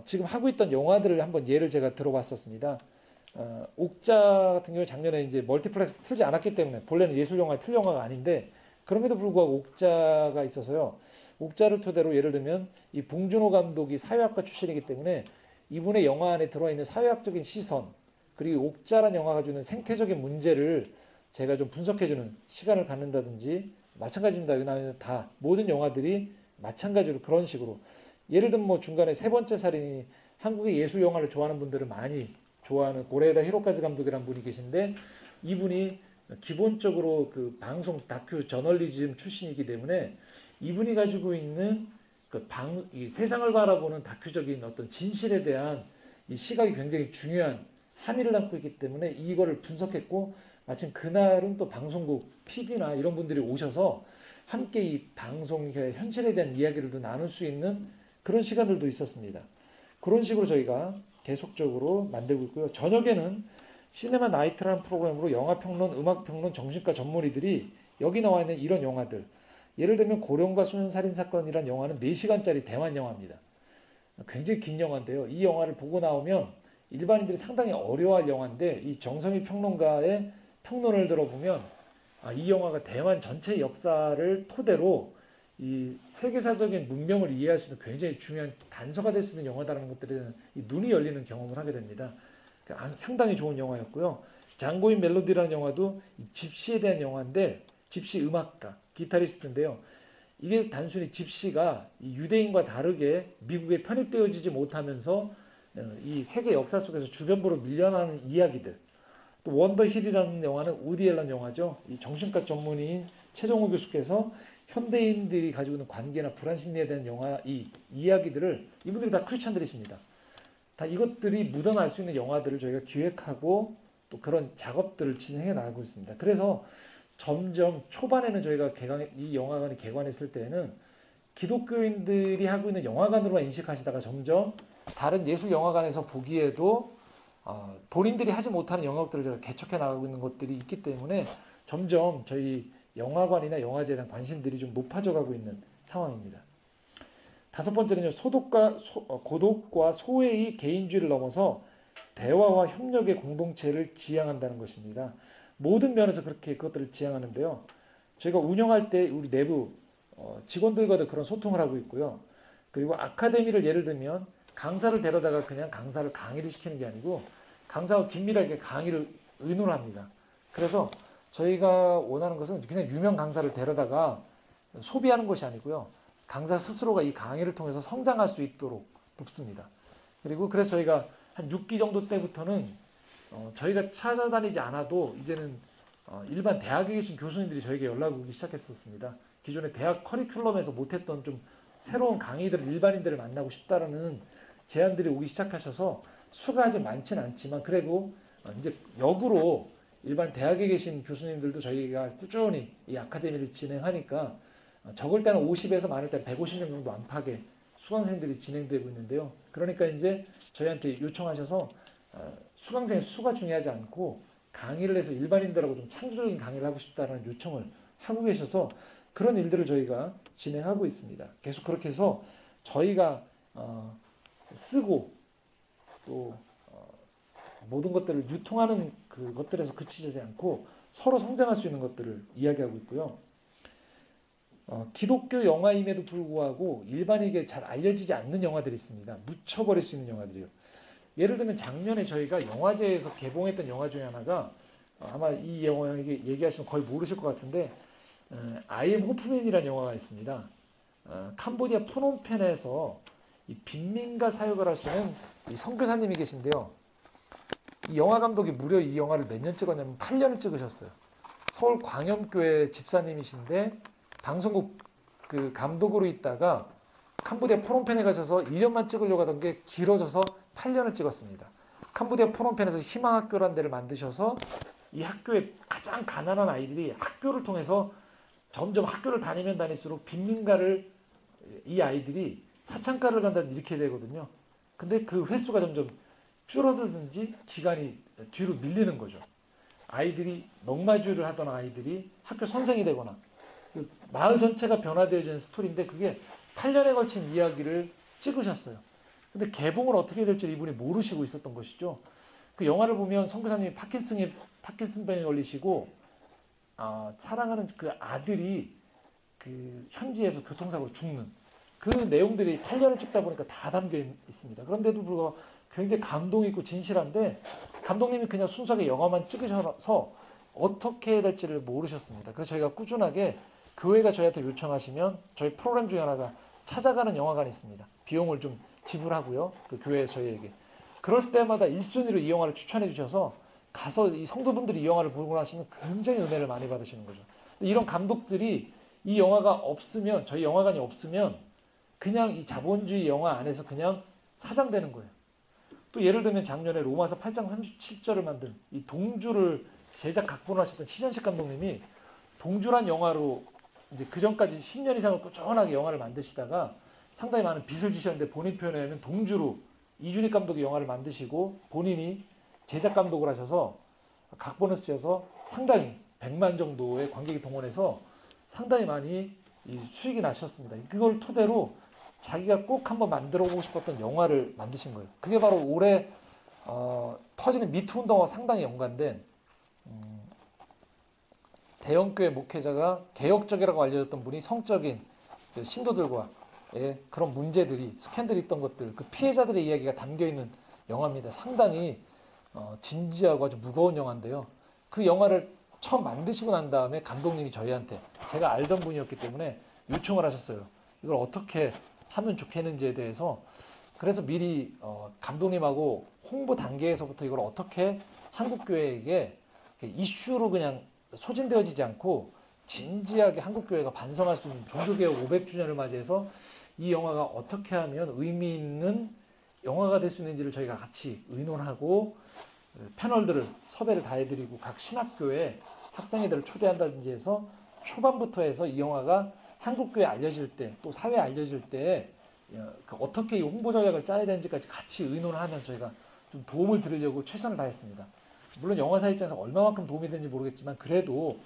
지금 하고 있던 영화들을 한번 예를 제가 들어봤었습니다. 옥자 같은 경우 작년에 이제 멀티플렉스 틀지 않았기 때문에 본래는 예술 영화 틀 영화가 아닌데 그럼에도 불구하고 옥자가 있어서요. 옥자를 토대로 예를 들면 이 봉준호 감독이 사회학과 출신이기 때문에 이분의 영화 안에 들어와 있는 사회학적인 시선 그리고 옥자란 영화가 가지고 생태적인 문제를 제가 좀 분석해주는 시간을 갖는다든지 마찬가지입니다. 왜냐하면 다 모든 영화들이 마찬가지로 그런 식으로 예를 들면 뭐 중간에 세 번째 살인이 한국의 예술 영화를 좋아하는 분들은 많이 좋아하는 고레에다 히로카즈 감독이라는 분이 계신데, 이분이 기본적으로 그 방송 다큐 저널리즘 출신이기 때문에 이분이 가지고 있는 이 세상을 바라보는 다큐적인 어떤 진실에 대한 이 시각이 굉장히 중요한 함의를 담고 있기 때문에 이거를 분석했고, 마침 그날은 또 방송국 PD나 이런 분들이 오셔서 함께 이 방송의 현실에 대한 이야기를 나눌 수 있는 그런 시간들도 있었습니다. 그런 식으로 저희가 계속적으로 만들고 있고요. 저녁에는 시네마 나이트라는 프로그램으로 영화평론, 음악평론, 정신과 전문의들이 여기 나와 있는 이런 영화들, 예를 들면 고령과 소년살인사건이라는 영화는 4시간짜리 대만 영화입니다. 굉장히 긴 영화인데요. 이 영화를 보고 나오면 일반인들이 상당히 어려워할 영화인데, 이 정성희 평론가의 평론을 들어보면 이 영화가 대만 전체 역사를 토대로 이 세계사적인 문명을 이해할 수 있는 굉장히 중요한 단서가 될 수 있는 영화다라는 것들에 대한 눈이 열리는 경험을 하게 됩니다. 상당히 좋은 영화였고요. 장고인 멜로디라는 영화도 집시에 대한 영화인데, 집시 음악가, 기타리스트인데요. 이게 단순히 집시가 유대인과 다르게 미국에 편입되어지지 못하면서 이 세계 역사 속에서 주변부로 밀려나는 이야기들. 또 원더힐이라는 영화는 우디 앨런 영화죠. 이 정신과 전문의인 최종호 교수께서 현대인들이 가지고 있는 관계나 불안 심리에 대한 영화, 이 이야기들을, 이분들이 다 크리스찬들이십니다. 다 이것들이 묻어날 수 있는 영화들을 저희가 기획하고 또 그런 작업들을 진행해 나가고 있습니다. 그래서 점점 초반에는 저희가 이 영화관이 개관했을 때에는 기독교인들이 하고 있는 영화관으로만 인식하시다가 점점 다른 예술 영화관에서 보기에도 본인들이 하지 못하는 영역들을 제가 개척해 나가고 있는 것들이 있기 때문에 점점 저희 영화관이나 영화제에 대한 관심들이 좀 높아져 가고 있는 상황입니다. 다섯 번째는요, 고독과 소외의 개인주의를 넘어서 대화와 협력의 공동체를 지향한다는 것입니다. 모든 면에서 그렇게 그것들을 지향하는데요. 저희가 운영할 때 우리 내부 직원들과도 그런 소통을 하고 있고요. 그리고 아카데미를 예를 들면 강사를 데려다가 그냥 강의를 시키는 게 아니고 강사와 긴밀하게 강의를 의논합니다. 그래서 저희가 원하는 것은 그냥 유명 강사를 데려다가 소비하는 것이 아니고요. 강사 스스로가 이 강의를 통해서 성장할 수 있도록 돕습니다. 그리고 그래서 저희가 한 6기 정도 때부터는 저희가 찾아다니지 않아도 이제는 일반 대학에 계신 교수님들이 저에게 연락이 오기 시작했었습니다. 기존의 대학 커리큘럼에서 못했던 좀 새로운 강의들을, 일반인들을 만나고 싶다라는 제안들이 오기 시작하셔서 수가 아직 많지는 않지만 그래도 이제 역으로 일반 대학에 계신 교수님들도 저희가 꾸준히 이 아카데미를 진행하니까 적을 때는 50에서 많을 때는 150명 정도 안팎의 수강생들이 진행되고 있는데요. 그러니까 이제 저희한테 요청하셔서 수강생의 수가 중요하지 않고 강의를 해서 일반인들하고 좀 창조적인 강의를 하고 싶다는 요청을 하고 계셔서 그런 일들을 저희가 진행하고 있습니다. 계속 그렇게 해서 저희가 쓰고 또 모든 것들을 유통하는 그것들에서 그치지 않고 서로 성장할 수 있는 것들을 이야기하고 있고요. 기독교 영화임에도 불구하고 일반에게 잘 알려지지 않는 영화들이 있습니다. 묻혀버릴 수 있는 영화들이요. 예를 들면 작년에 저희가 영화제에서 개봉했던 영화 중에 하나가 아마 이 영화 얘기하시면 거의 모르실 것 같은데 I am 호프맨이라는 영화가 있습니다. 캄보디아 프놈펜에서 이 빈민가 사역을 하시는 이 선교사님이 계신데요. 이 영화 감독이 무려 이 영화를 몇 년 찍었냐면 8년을 찍으셨어요. 서울 광염교회 집사님이신데 방송국 그 감독으로 있다가 캄보디아 프놈펜에 가셔서 1년만 찍으려고 하던 게 길어져서 8년을 찍었습니다. 캄보디아 프놈펜에서 희망학교라는 데를 만드셔서 이 학교에 가장 가난한 아이들이 학교를 통해서 점점 학교를 다니면 다닐수록 빈민가를 이 아이들이 사창가를 간다 이렇게 되거든요. 근데 그 횟수가 점점 줄어들든지 기간이 뒤로 밀리는 거죠. 아이들이 넉마주를 하던 아이들이 학교 선생이 되거나 그 마을 전체가 변화되어지는 스토리인데 그게 8년에 걸친 이야기를 찍으셨어요. 근데 개봉을 어떻게 될지 이분이 모르시고 있었던 것이죠. 그 영화를 보면 선교사님이 파킨슨병에 걸리시고 사랑하는 그 아들이 그 현지에서 교통사고로 죽는 그 내용들이 8년을 찍다 보니까 다 담겨 있습니다. 그런데도 불구하고 굉장히 감동 있고 진실한데 감독님이 그냥 순수하게 영화만 찍으셔서 어떻게 해야 될지를 모르셨습니다. 그래서 저희가 꾸준하게 교회가 저희한테 요청하시면 저희 프로그램 중에 하나가 찾아가는 영화관이 있습니다. 비용을 좀 지불하고요. 그 교회에서 저희에게. 그럴 때마다 1순위로 이 영화를 추천해 주셔서 가서 이 성도분들이 이 영화를 보고 나시면 굉장히 은혜를 많이 받으시는 거죠. 이런 감독들이 이 영화가 없으면, 저희 영화관이 없으면 그냥 이 자본주의 영화 안에서 그냥 사장되는 거예요. 또 예를 들면 작년에 로마서 8장 37절을 만든 이 동주를 제작 각본을 하셨던 신현식 감독님이 동주란 영화로 이제 그 전까지 10년 이상을 꾸준하게 영화를 만드시다가 상당히 많은 빚을 지셨는데 본인 표현에는 동주로 이준익 감독이 영화를 만드시고 본인이 제작 감독을 하셔서 각본을 쓰셔서 상당히 100만 정도의 관객이 동원해서 상당히 많이 수익이 나셨습니다. 그걸 토대로 자기가 꼭 한번 만들어 보고 싶었던 영화를 만드신 거예요. 그게 바로 올해 터지는 미투 운동과 상당히 연관된 대형교회 목회자가 개혁적이라고 알려졌던 분이 성적인 신도들과의 그런 문제들이 스캔들이 있던 것들, 그 피해자들의 이야기가 담겨있는 영화입니다. 상당히 진지하고 아주 무거운 영화인데요. 그 영화를 처음 만드시고 난 다음에 감독님이 저희한테, 제가 알던 분이었기 때문에 요청을 하셨어요. 이걸 어떻게 하면 좋겠는지에 대해서. 그래서 미리 감독님하고 홍보 단계에서부터 이걸 어떻게 한국교회에게 이슈로 그냥 소진되어지지 않고 진지하게 한국교회가 반성할 수 있는 종교개혁 500주년을 맞이해서 이 영화가 어떻게 하면 의미 있는 영화가 될 수 있는지를 저희가 같이 의논하고 패널들을 섭외를 다 해드리고 각 신학교에 학생회들을 초대한다든지 해서 초반부터 해서 이 영화가 한국교회에 알려질 때 또 사회에 알려질 때 어떻게 이 홍보 전략을 짜야 되는지까지 같이 의논을 하면서 저희가 좀 도움을 드리려고 최선을 다했습니다. 물론 영화사 입장에서 얼마만큼 도움이 되는지 모르겠지만 그래도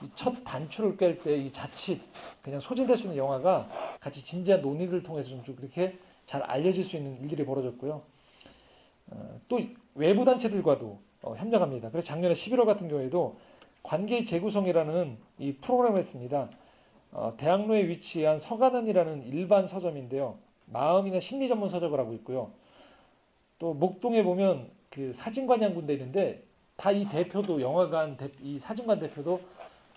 이 첫 단추를 깰 때 이 자칫 그냥 소진될 수 있는 영화가 같이 진지한 논의를 통해서 좀 그렇게 잘 알려질 수 있는 일들이 벌어졌고요. 또 외부 단체들과도 협력합니다. 그래서 작년에 11월 같은 경우에도 관계의 재구성이라는 이 프로그램을 했습니다. 대학로에 위치한 서가는이라는 일반 서점인데요. 마음이나 심리 전문 서적을 하고 있고요. 또 목동에 보면 그 사진관이 한 군데 있는데 다 이 대표도 영화관 이 사진관 대표도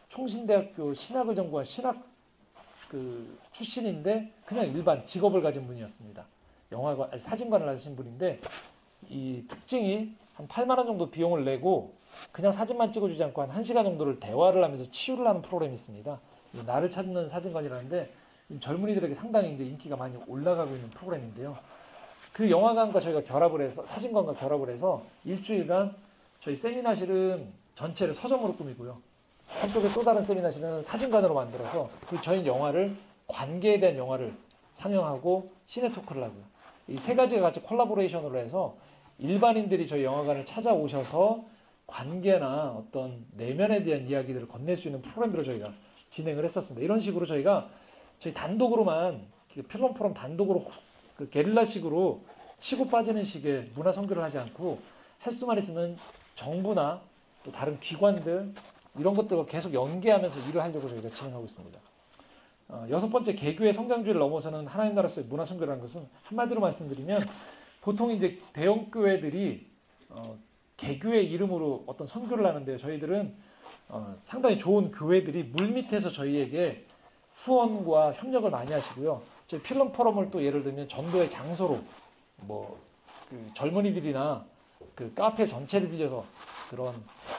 총신대학교 신학을 전공한 신학 그 출신인데 그냥 일반 직업을 가진 분이었습니다. 영화관 사진관을 하신 분인데 이 특징이 한 8만 원 정도 비용을 내고 그냥 사진만 찍어주지 않고 한 1시간 정도를 대화를 하면서 치유를 하는 프로그램이 있습니다. 나를 찾는 사진관이라는데 젊은이들에게 상당히 이제 인기가 많이 올라가고 있는 프로그램인데요. 그 영화관과 저희가 결합을 해서 사진관과 결합을 해서 일주일간 저희 세미나실은 전체를 서점으로 꾸미고요. 한쪽에 또 다른 세미나실은 사진관으로 만들어서 그 저희 영화를 관계에 대한 영화를 상영하고 시네토크를 하고요. 이 세 가지가 같이 콜라보레이션으로 해서 일반인들이 저희 영화관을 찾아오셔서 관계나 어떤 내면에 대한 이야기들을 건넬 수 있는 프로그램들을 저희가 진행을 했었습니다. 이런 식으로 저희가 저희 단독으로만 필름 포럼 단독으로 그 게릴라식으로 치고 빠지는 식의 문화 선교를 하지 않고 할 수만 있으면 정부나 또 다른 기관들 이런 것들과 계속 연계하면서 일을 하려고 저희가 진행하고 있습니다. 여섯 번째, 개교의 성장주의를 넘어서는 하나님 나라에서의 문화 선교라는 것은 한마디로 말씀드리면 보통 이제 대형 교회들이 개교의 이름으로 어떤 선교를 하는데요. 저희들은 상당히 좋은 교회들이 물밑에서 저희에게 후원과 협력을 많이 하시고요. 저희 필름 포럼을 또 예를 들면 전도의 장소로 그 젊은이들이나 그 카페 전체를 빌려서 그런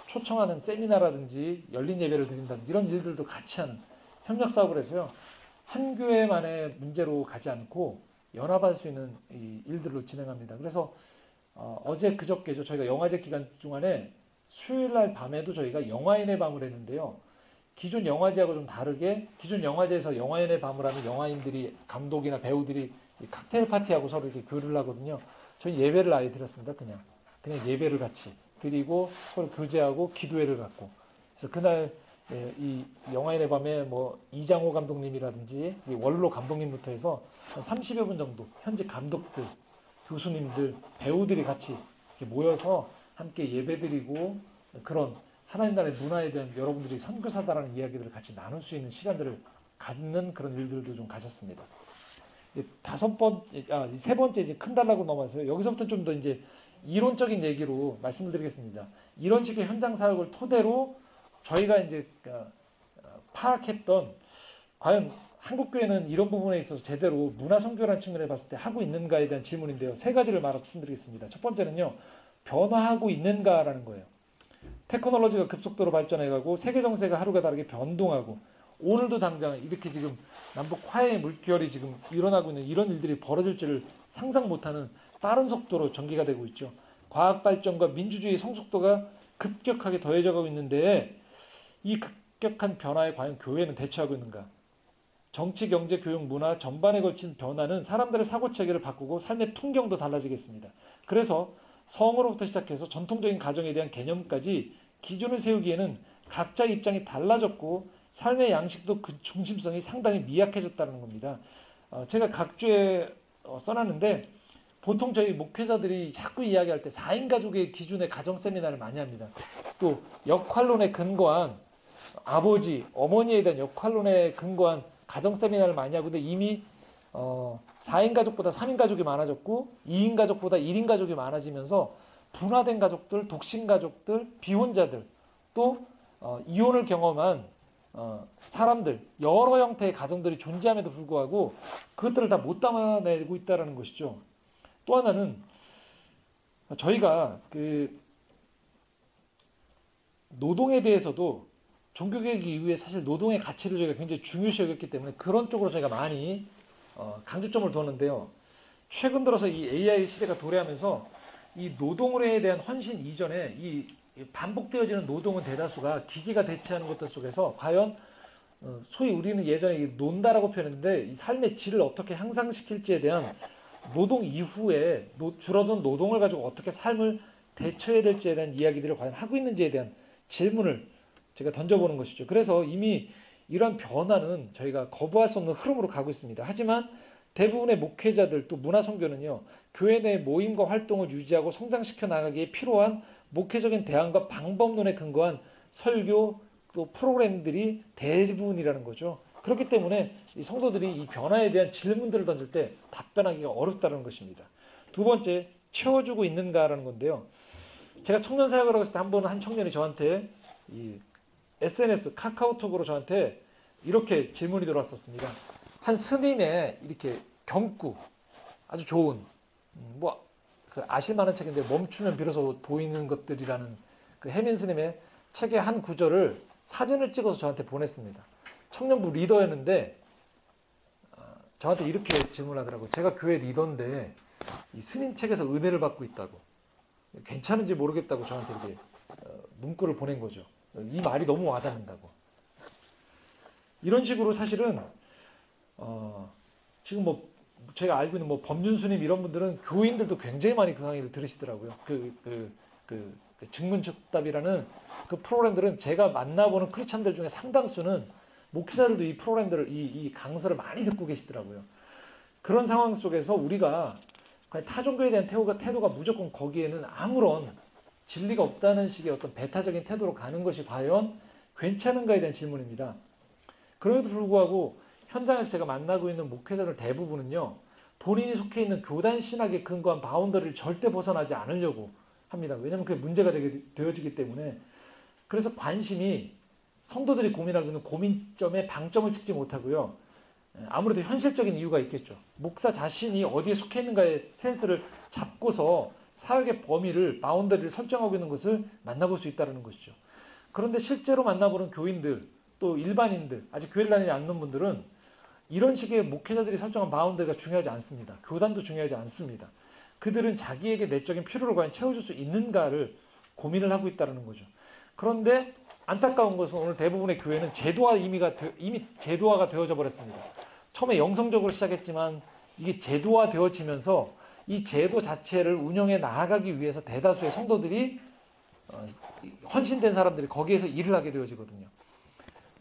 초청하는 세미나라든지 열린 예배를 드린다든지 이런 일들도 같이 하는 협력 사업을 해서요. 한 교회만의 문제로 가지 않고 연합할 수 있는 이 일들로 진행합니다. 그래서 어제 그저께죠. 저희가 영화제 기간 중간에 수요일날 밤에도 저희가 영화인의 밤을 했는데요. 기존 영화제하고 좀 다르게 기존 영화제에서 영화인의 밤을 하면 영화인들이 감독이나 배우들이 칵테일 파티하고 서로 이렇게 교류를 하거든요. 저희 예배를 아예 드렸습니다. 그냥 예배를 같이 드리고 서로 교제하고 기도회를 갖고 그래서 그날 이 영화인의 밤에 이장호 감독님이라든지 원로 감독님부터 해서 한 30여 분 정도 현직 감독들, 교수님들, 배우들이 같이 이렇게 모여서 함께 예배드리고 그런 하나님 나라의 문화에 대한 여러분들이 선교사다라는 이야기들을 같이 나눌 수 있는 시간들을 갖는 그런 일들도 좀 가졌습니다. 이제 세 번째 이제 큰 달라고 넘어가서요. 여기서부터 좀 더 이제 이론적인 얘기로 말씀을 드리겠습니다. 이런 식의 현장 사역을 토대로 저희가 이제 파악했던 과연 한국 교회는 이런 부분에 있어서 제대로 문화 선교라는 측면에 봤을 때 하고 있는가에 대한 질문인데요. 세 가지를 말씀드리겠습니다. 첫 번째는요. 변화하고 있는가라는 거예요. 테크놀로지가 급속도로 발전해가고 세계 정세가 하루가 다르게 변동하고 오늘도 당장 이렇게 지금 남북 화해의 물결이 지금 일어나고 있는 이런 일들이 벌어질 줄을 상상 못하는 빠른 속도로 전개가 되고 있죠. 과학 발전과 민주주의 성숙도가 급격하게 더해져가고 있는데 이 급격한 변화에 과연 교회는 대처하고 있는가? 정치, 경제, 교육, 문화 전반에 걸친 변화는 사람들의 사고체계를 바꾸고 삶의 풍경도 달라지겠습니다. 그래서 성으로부터 시작해서 전통적인 가정에 대한 개념까지 기준을 세우기에는 각자 입장이 달라졌고 삶의 양식도 그 중심성이 상당히 미약해졌다는 겁니다. 제가 각 주에 써놨는데 보통 저희 목회자들이 자꾸 이야기할 때 4인 가족의 기준의 가정 세미나를 많이 합니다. 또 역할론에 근거한 아버지, 어머니에 대한 역할론에 근거한 가정 세미나를 많이 하고, 근데 이미 4인 가족보다 3인 가족이 많아졌고 2인 가족보다 1인 가족이 많아지면서 분화된 가족들, 독신 가족들, 비혼자들, 또 이혼을 경험한 사람들, 여러 형태의 가정들이 존재함에도 불구하고 그것들을 다 못 담아내고 있다는 것이죠. 또 하나는 저희가 그 노동에 대해서도 종교개혁 이후에 사실 노동의 가치를 저희가 굉장히 중요시 여겼기 때문에 그런 쪽으로 저희가 많이 강조점을 두었는데요. 최근 들어서 이 AI 시대가 도래하면서 이 노동에 대한 헌신 이전에 이 반복되어지는 노동은 대다수가 기계가 대체하는 것들 속에서 과연 소위 우리는 예전에 논다라고 표현했는데 이 삶의 질을 어떻게 향상시킬지에 대한 노동 이후에 줄어든 노동을 가지고 어떻게 삶을 대처해야 될지에 대한 이야기들을 과연 하고 있는지에 대한 질문을 제가 던져보는 것이죠. 그래서 이미 이런 변화는 저희가 거부할 수 없는 흐름으로 가고 있습니다. 하지만 대부분의 목회자들 또 문화선교는요. 교회 내 모임과 활동을 유지하고 성장시켜 나가기에 필요한 목회적인 대안과 방법론에 근거한 설교 또 프로그램들이 대부분이라는 거죠. 그렇기 때문에 이 성도들이 이 변화에 대한 질문들을 던질 때 답변하기가 어렵다는 것입니다. 두 번째, 채워주고 있는가라는 건데요. 제가 청년 사역을 하고 있을 때 한 번 한 청년이 저한테 이 SNS 카카오톡으로 저한테 이렇게 질문이 들어왔었습니다. 한 스님의 이렇게 경구 아주 좋은 그 아실만한 책인데 멈추면 비로소 보이는 것들이라는 그 해민 스님의 책의 한 구절을 사진을 찍어서 저한테 보냈습니다. 청년부 리더였는데 저한테 이렇게 질문하더라고요. 제가 교회 리더인데 이 스님 책에서 은혜를 받고 있다고 괜찮은지 모르겠다고 저한테 이렇게 문구를 보낸 거죠. 이 말이 너무 와닿는다고. 이런 식으로 사실은 지금 뭐 제가 알고 있는 뭐 범준스님 이런 분들은 교인들도 굉장히 많이 그 강의를 들으시더라고요. 증문즉답이라는 그 프로그램들은 제가 만나보는 크리스찬들 중에 상당수는 목회자들도 이 프로그램들을 이 강서를 많이 듣고 계시더라고요. 그런 상황 속에서 우리가 타종교에 대한 태도가 무조건 거기에는 아무런 진리가 없다는 식의 어떤 배타적인 태도로 가는 것이 과연 괜찮은가에 대한 질문입니다. 그럼에도 불구하고 현장에서 제가 만나고 있는 목회자들 대부분은요. 본인이 속해 있는 교단 신학에 근거한 바운더리를 절대 벗어나지 않으려고 합니다. 왜냐하면 그게 문제가 되어지기 때문에. 그래서 관심이 성도들이 고민하고 있는 고민점에 방점을 찍지 못하고요. 아무래도 현실적인 이유가 있겠죠. 목사 자신이 어디에 속해 있는가의 스탠스를 잡고서 사역의 범위를 바운더리를 설정하고 있는 것을 만나볼 수 있다는 것이죠. 그런데 실제로 만나보는 교인들 또 일반인들 아직 교회를 다니지 않는 분들은 이런 식의 목회자들이 설정한 바운더리가 중요하지 않습니다. 교단도 중요하지 않습니다. 그들은 자기에게 내적인 필요를 과연 채워줄 수 있는가를 고민을 하고 있다는 거죠. 그런데 안타까운 것은 오늘 대부분의 교회는 이미 제도화가 되어져 버렸습니다. 처음에 영성적으로 시작했지만 이게 제도화 되어지면서 이 제도 자체를 운영해 나아가기 위해서 대다수의 성도들이 헌신된 사람들이 거기에서 일을 하게 되어지거든요.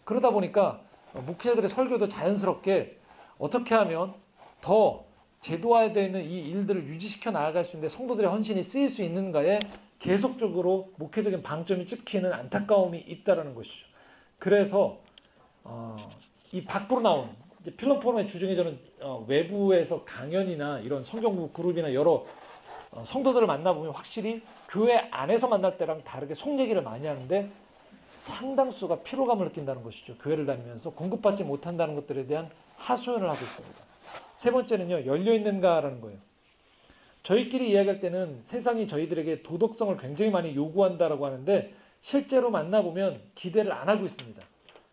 그러다 보니까 목회자들의 설교도 자연스럽게 어떻게 하면 더 제도화되어 있는 이 일들을 유지시켜 나아갈 수 있는데 성도들의 헌신이 쓰일 수 있는가에 계속적으로 목회적인 방점이 찍히는 안타까움이 있다는 것이죠. 그래서 이 밖으로 나온 이제 필름 포럼의 주중에 저는 외부에서 강연이나 이런 성경부 그룹이나 여러 성도들을 만나보면 확실히 교회 안에서 만날 때랑 다르게 속 얘기를 많이 하는데 상당수가 피로감을 느낀다는 것이죠. 교회를 다니면서 공급받지 못한다는 것들에 대한 하소연을 하고 있습니다. 세 번째는요, 열려있는가라는 거예요. 저희끼리 이야기할 때는 세상이 저희들에게 도덕성을 굉장히 많이 요구한다라고 하는데 실제로 만나보면 기대를 안 하고 있습니다.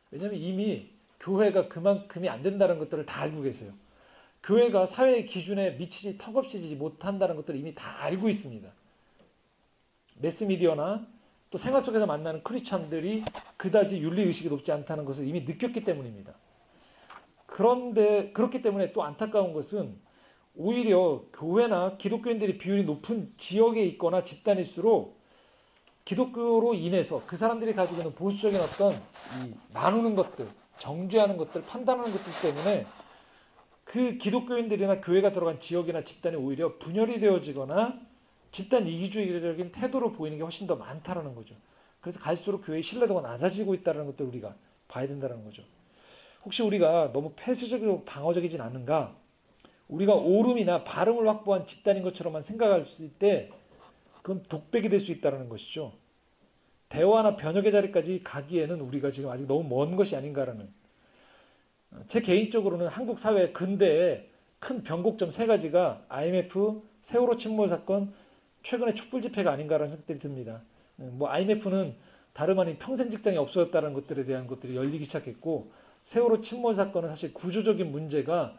왜냐하면 이미 교회가 그만큼이 안 된다는 것들을 다 알고 계세요. 교회가 사회의 기준에 미치지 턱없이 못한다는 것들을 이미 다 알고 있습니다. 매스미디어나 또 생활 속에서 만나는 크리스천들이 그다지 윤리의식이 높지 않다는 것을 이미 느꼈기 때문입니다. 그런데 그렇기 때문에 또 안타까운 것은 오히려 교회나 기독교인들이 비율이 높은 지역에 있거나 집단일수록 기독교로 인해서 그 사람들이 가지고 있는 보수적인 어떤 이 나누는 것들, 정죄하는 것들, 판단하는 것들 때문에 그 기독교인들이나 교회가 들어간 지역이나 집단이 오히려 분열이 되어지거나 집단 이기주의적인 태도를 보이는 게 훨씬 더 많다라는 거죠. 그래서 갈수록 교회의 신뢰도가 낮아지고 있다는 것들 우리가 봐야 된다는 거죠. 혹시 우리가 너무 폐쇄적이고 방어적이진 않은가? 우리가 오름이나 발음을 확보한 집단인 것처럼만 생각할 수 있을 때 그건 독백이 될 수 있다는 것이죠. 대화나 변혁의 자리까지 가기에는 우리가 지금 아직 너무 먼 것이 아닌가라는. 제 개인적으로는 한국 사회 근대에 큰 변곡점 세 가지가 IMF, 세월호 침몰 사건, 최근의 촛불 집회가 아닌가라는 생각들이 듭니다. IMF는 다름 아닌 평생 직장이 없어졌다는 것들에 대한 것들이 열리기 시작했고, 세월호 침몰 사건은 사실 구조적인 문제가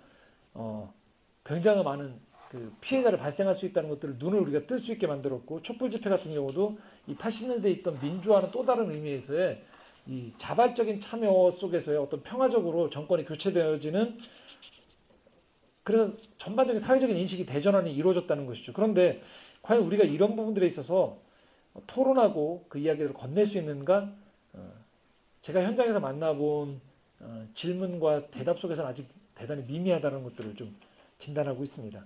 굉장히 많은 그 피해자를 발생할 수 있다는 것들을 눈을 우리가 뜰 수 있게 만들었고, 촛불 집회 같은 경우도 이 80년대에 있던 민주화는 또 다른 의미에서의 이 자발적인 참여 속에서의 어떤 평화적으로 정권이 교체되어지는, 그래서 전반적인 사회적인 인식이 대전환이 이루어졌다는 것이죠. 그런데 과연 우리가 이런 부분들에 있어서 토론하고 그 이야기를 건넬 수 있는가? 제가 현장에서 만나본 질문과 대답 속에서는 아직 대단히 미미하다는 것들을 좀 진단하고 있습니다.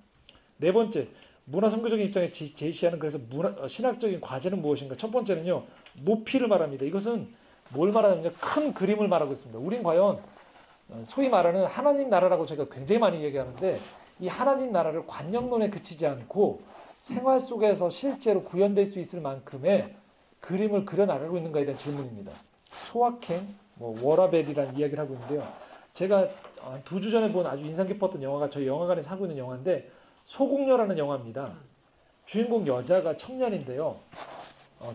네 번째, 문화 선교적인 입장에 제시하는 그래서 신학적인 과제는 무엇인가? 첫 번째는요, 높이를 말합니다. 이것은 뭘 말하느냐? 큰 그림을 말하고 있습니다. 우린 과연 소위 말하는 하나님 나라라고 제가 굉장히 많이 얘기하는데, 이 하나님 나라를 관념론에 그치지 않고 생활 속에서 실제로 구현될 수 있을 만큼의 그림을 그려나가고 있는가에 대한 질문입니다. 소확행, 워라벨이라는 이야기를 하고 있는데요. 제가 2주 전에 본 아주 인상 깊었던 영화가 저희 영화관에서 하고 있는 영화인데, 소공녀라는 영화입니다. 주인공 여자가 청년인데요.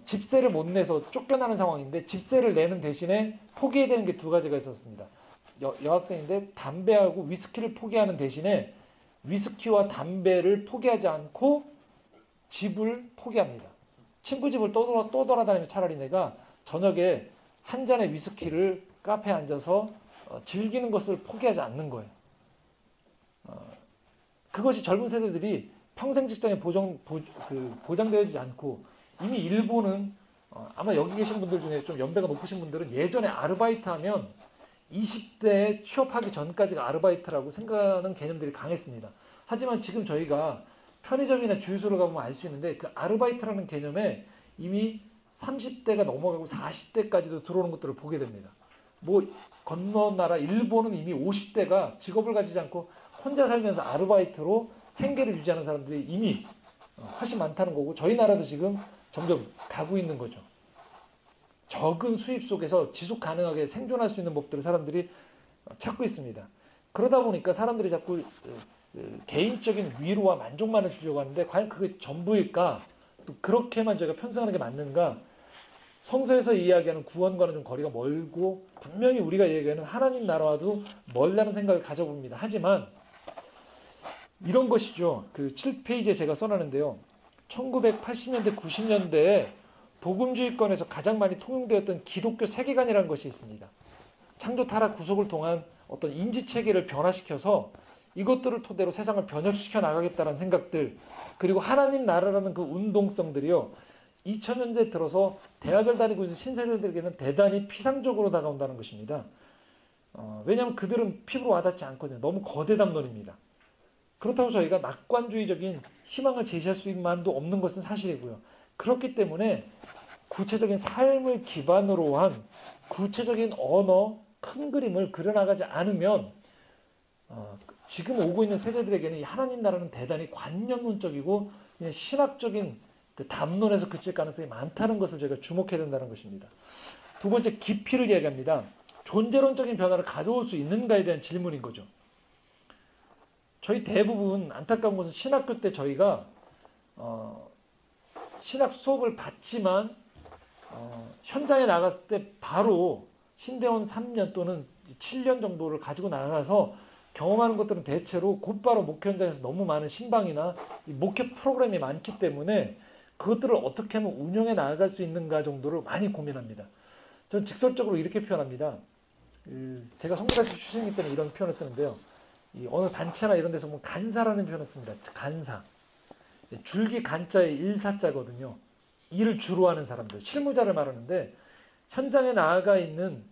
집세를 못 내서 쫓겨나는 상황인데 집세를 내는 대신에 포기해야 되는 게 두 가지가 있었습니다. 여학생인데 담배하고 위스키를 포기하는 대신에 위스키와 담배를 포기하지 않고 집을 포기합니다. 친구 집을 또 돌아다니면서 차라리 내가 저녁에 한 잔의 위스키를 카페에 앉아서 즐기는 것을 포기하지 않는 거예요. 그것이 젊은 세대들이 평생 직장에 보장되어지지 않고, 이미 일본은 아마 여기 계신 분들 중에 좀 연배가 높으신 분들은 예전에 아르바이트 하면 20대에 취업하기 전까지가 아르바이트라고 생각하는 개념들이 강했습니다. 하지만 지금 저희가 편의점이나 주유소를 가보면 알 수 있는데 그 아르바이트라는 개념에 이미 30대가 넘어가고 40대까지도 들어오는 것들을 보게 됩니다. 건너 나라 일본은 이미 50대가 직업을 가지지 않고 혼자 살면서 아르바이트로 생계를 유지하는 사람들이 이미 훨씬 많다는 거고, 저희 나라도 지금 점점 가고 있는 거죠. 적은 수입 속에서 지속 가능하게 생존할 수 있는 법들을 사람들이 찾고 있습니다. 그러다 보니까 사람들이 자꾸 개인적인 위로와 만족만을 주려고 하는데, 과연 그게 전부일까? 또 그렇게만 저희가 편성하는 게 맞는가? 성서에서 이야기하는 구원과는 좀 거리가 멀고, 분명히 우리가 얘기하는 하나님 나라와도 멀다는 생각을 가져봅니다. 하지만 이런 것이죠. 그 7페이지에 제가 써놨는데요. 1980년대, 90년대에 복음주의권에서 가장 많이 통용되었던 기독교 세계관이라는 것이 있습니다. 창조 타락 구속을 통한 어떤 인지체계를 변화시켜서 이것들을 토대로 세상을 변혁시켜 나가겠다는 생각들, 그리고 하나님 나라라는 그 운동성들이요, 2000년대 들어서 대학을 다니고 있는 신세대들에게는 대단히 피상적으로 다가온다는 것입니다. 왜냐하면 그들은 피부로 와닿지 않거든요. 너무 거대 담론입니다. 그렇다고 저희가 낙관주의적인 희망을 제시할 수만도 없는 것은 사실이고요. 그렇기 때문에 구체적인 삶을 기반으로 한 구체적인 언어, 큰 그림을 그려나가지 않으면 지금 오고 있는 세대들에게는 이 하나님 나라는 대단히 관념론적이고 그냥 신학적인 그 담론에서 그칠 가능성이 많다는 것을 저희가 주목해야 된다는 것입니다. 두 번째, 깊이를 이야기합니다. 존재론적인 변화를 가져올 수 있는가에 대한 질문인 거죠. 저희 대부분 안타까운 것은 신학교 때 저희가 신학 수업을 받지만 현장에 나갔을 때 바로 신대원 3년 또는 7년 정도를 가지고 나가서 경험하는 것들은 대체로 곧바로 목회 현장에서 너무 많은 신방이나 목회 프로그램이 많기 때문에 그것들을 어떻게 하면 운영해 나갈 수 있는가 정도를 많이 고민합니다. 저는 직설적으로 이렇게 표현합니다. 제가 성교단체 출신이기 때문에 이런 표현을 쓰는데요. 어느 단체나 이런 데서 보면 간사라는 표현을 씁니다. 간사. 줄기 간자의 일사자거든요. 일을 주로 하는 사람들, 실무자를 말하는데 현장에 나아가 있는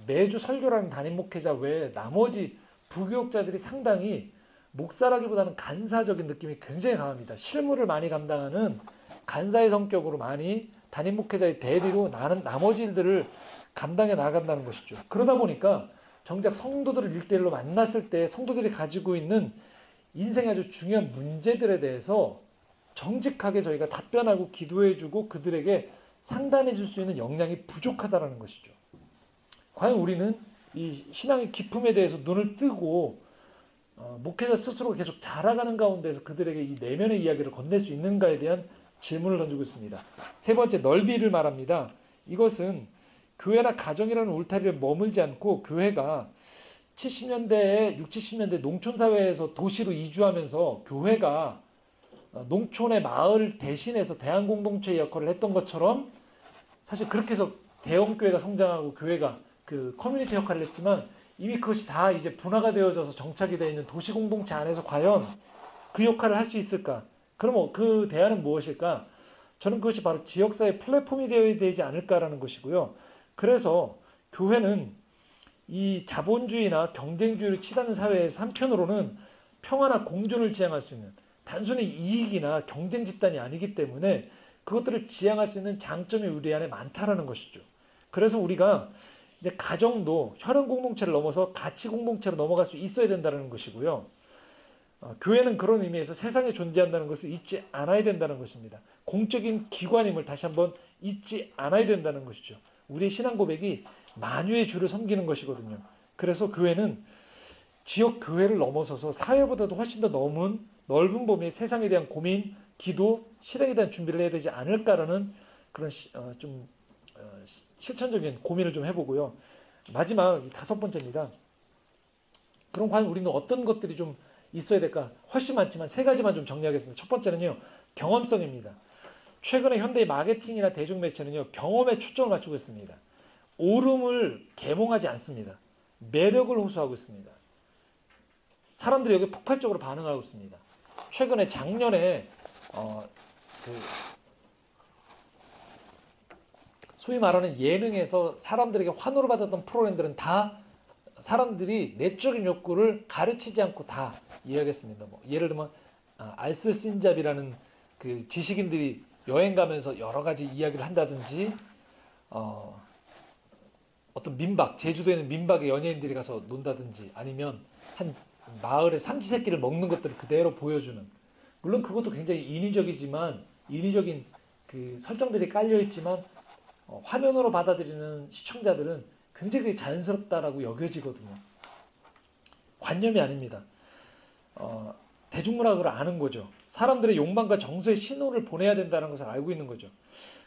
매주 설교라는 담임 목회자 외에 나머지 부교육자들이 상당히 목사라기보다는 간사적인 느낌이 굉장히 강합니다. 실무를 많이 감당하는 간사의 성격으로 많이 담임 목회자의 대리로 나머지 일들을 감당해 나간다는 것이죠. 그러다 보니까 정작 성도들을 1대1로 만났을 때 성도들이 가지고 있는 인생의 아주 중요한 문제들에 대해서 정직하게 저희가 답변하고 기도해주고 그들에게 상담해 줄 수 있는 역량이 부족하다는 것이죠. 과연 우리는 이 신앙의 기품에 대해서 눈을 뜨고 목회자 스스로 계속 자라가는 가운데서 그들에게 이 내면의 이야기를 건넬 수 있는가에 대한 질문을 던지고 있습니다. 세 번째, 넓이를 말합니다. 이것은 교회나 가정이라는 울타리를 머물지 않고 교회가 70년대에 60, 70년대 농촌사회에서 도시로 이주하면서 교회가 농촌의 마을 대신해서 대한공동체의 역할을 했던 것처럼 사실 그렇게 해서 대형교회가 성장하고 교회가 그 커뮤니티 역할을 했지만 이미 그것이 다 이제 분화가 되어져서 정착이 되어 있는 도시공동체 안에서 과연 그 역할을 할 수 있을까? 그럼 그 대안은 무엇일까? 저는 그것이 바로 지역사회 플랫폼이 되어야 되지 않을까라는 것이고요. 그래서 교회는 이 자본주의나 경쟁주의를 치닫는 사회에서 한편으로는 평화나 공존을 지향할 수 있는 단순히 이익이나 경쟁 집단이 아니기 때문에 그것들을 지향할 수 있는 장점이 우리 안에 많다라는 것이죠. 그래서 우리가 이제 가정도 혈연 공동체를 넘어서 가치 공동체로 넘어갈 수 있어야 된다는 것이고요. 교회는 그런 의미에서 세상에 존재한다는 것을 잊지 않아야 된다는 것입니다. 공적인 기관임을 다시 한번 잊지 않아야 된다는 것이죠. 우리의 신앙 고백이 만유의 주를 섬기는 것이거든요. 그래서 교회는 지역 교회를 넘어서서 사회보다도 훨씬 더 넓은 범위의 세상에 대한 고민, 기도, 실행에 대한 준비를 해야 되지 않을까라는 그런 실천적인 고민을 좀 해보고요. 마지막 5번째입니다. 그럼 과연 우리는 어떤 것들이 좀 있어야 될까? 훨씬 많지만 3가지만 좀 정리하겠습니다. 첫 번째는요, 경험성입니다. 최근에 현대의 마케팅이나 대중매체는요, 경험에 초점을 맞추고 있습니다. 오름을 계몽하지 않습니다. 매력을 호소하고 있습니다. 사람들이 여기에 폭발적으로 반응하고 있습니다. 최근에 작년에 소위 말하는 예능에서 사람들에게 환호를 받았던 프로그램들은 다 사람들이 내적인 욕구를 가르치지 않고 다 이야기했습니다. 예를 들면 알쓸신잡이라는 그 지식인들이 여행 가면서 여러 가지 이야기를 한다든지 어떤 민박, 제주도에 있는 민박에 연예인들이 가서 논다든지 아니면 한 마을의 삼시세끼를 먹는 것들을 그대로 보여주는, 물론 그것도 굉장히 인위적인 그 설정들이 깔려있지만 화면으로 받아들이는 시청자들은 굉장히 자연스럽다라고 여겨지거든요. 관념이 아닙니다. 대중문학을 아는 거죠. 사람들의 욕망과 정서의 신호를 보내야 된다는 것을 알고 있는 거죠.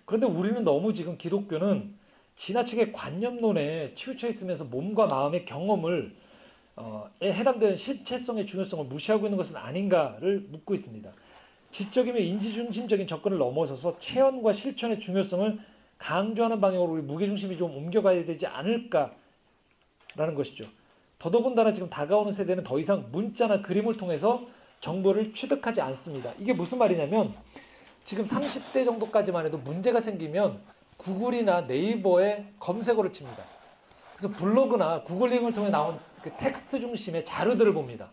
그런데 우리는 너무 지금 기독교는 지나치게 관념론에 치우쳐 있으면서 몸과 마음의 경험을 해당되는 실체성의 중요성을 무시하고 있는 것은 아닌가를 묻고 있습니다. 지적이며 인지중심적인 접근을 넘어서서 체험과 실천의 중요성을 강조하는 방향으로 우리 무게중심이 좀 옮겨가야 되지 않을까라는 것이죠. 더더군다나 지금 다가오는 세대는 더 이상 문자나 그림을 통해서 정보를 취득하지 않습니다. 이게 무슨 말이냐면 지금 30대 정도까지만 해도 문제가 생기면 구글이나 네이버에 검색어를 칩니다. 그래서 블로그나 구글링을 통해 나온 그 텍스트 중심의 자료들을 봅니다.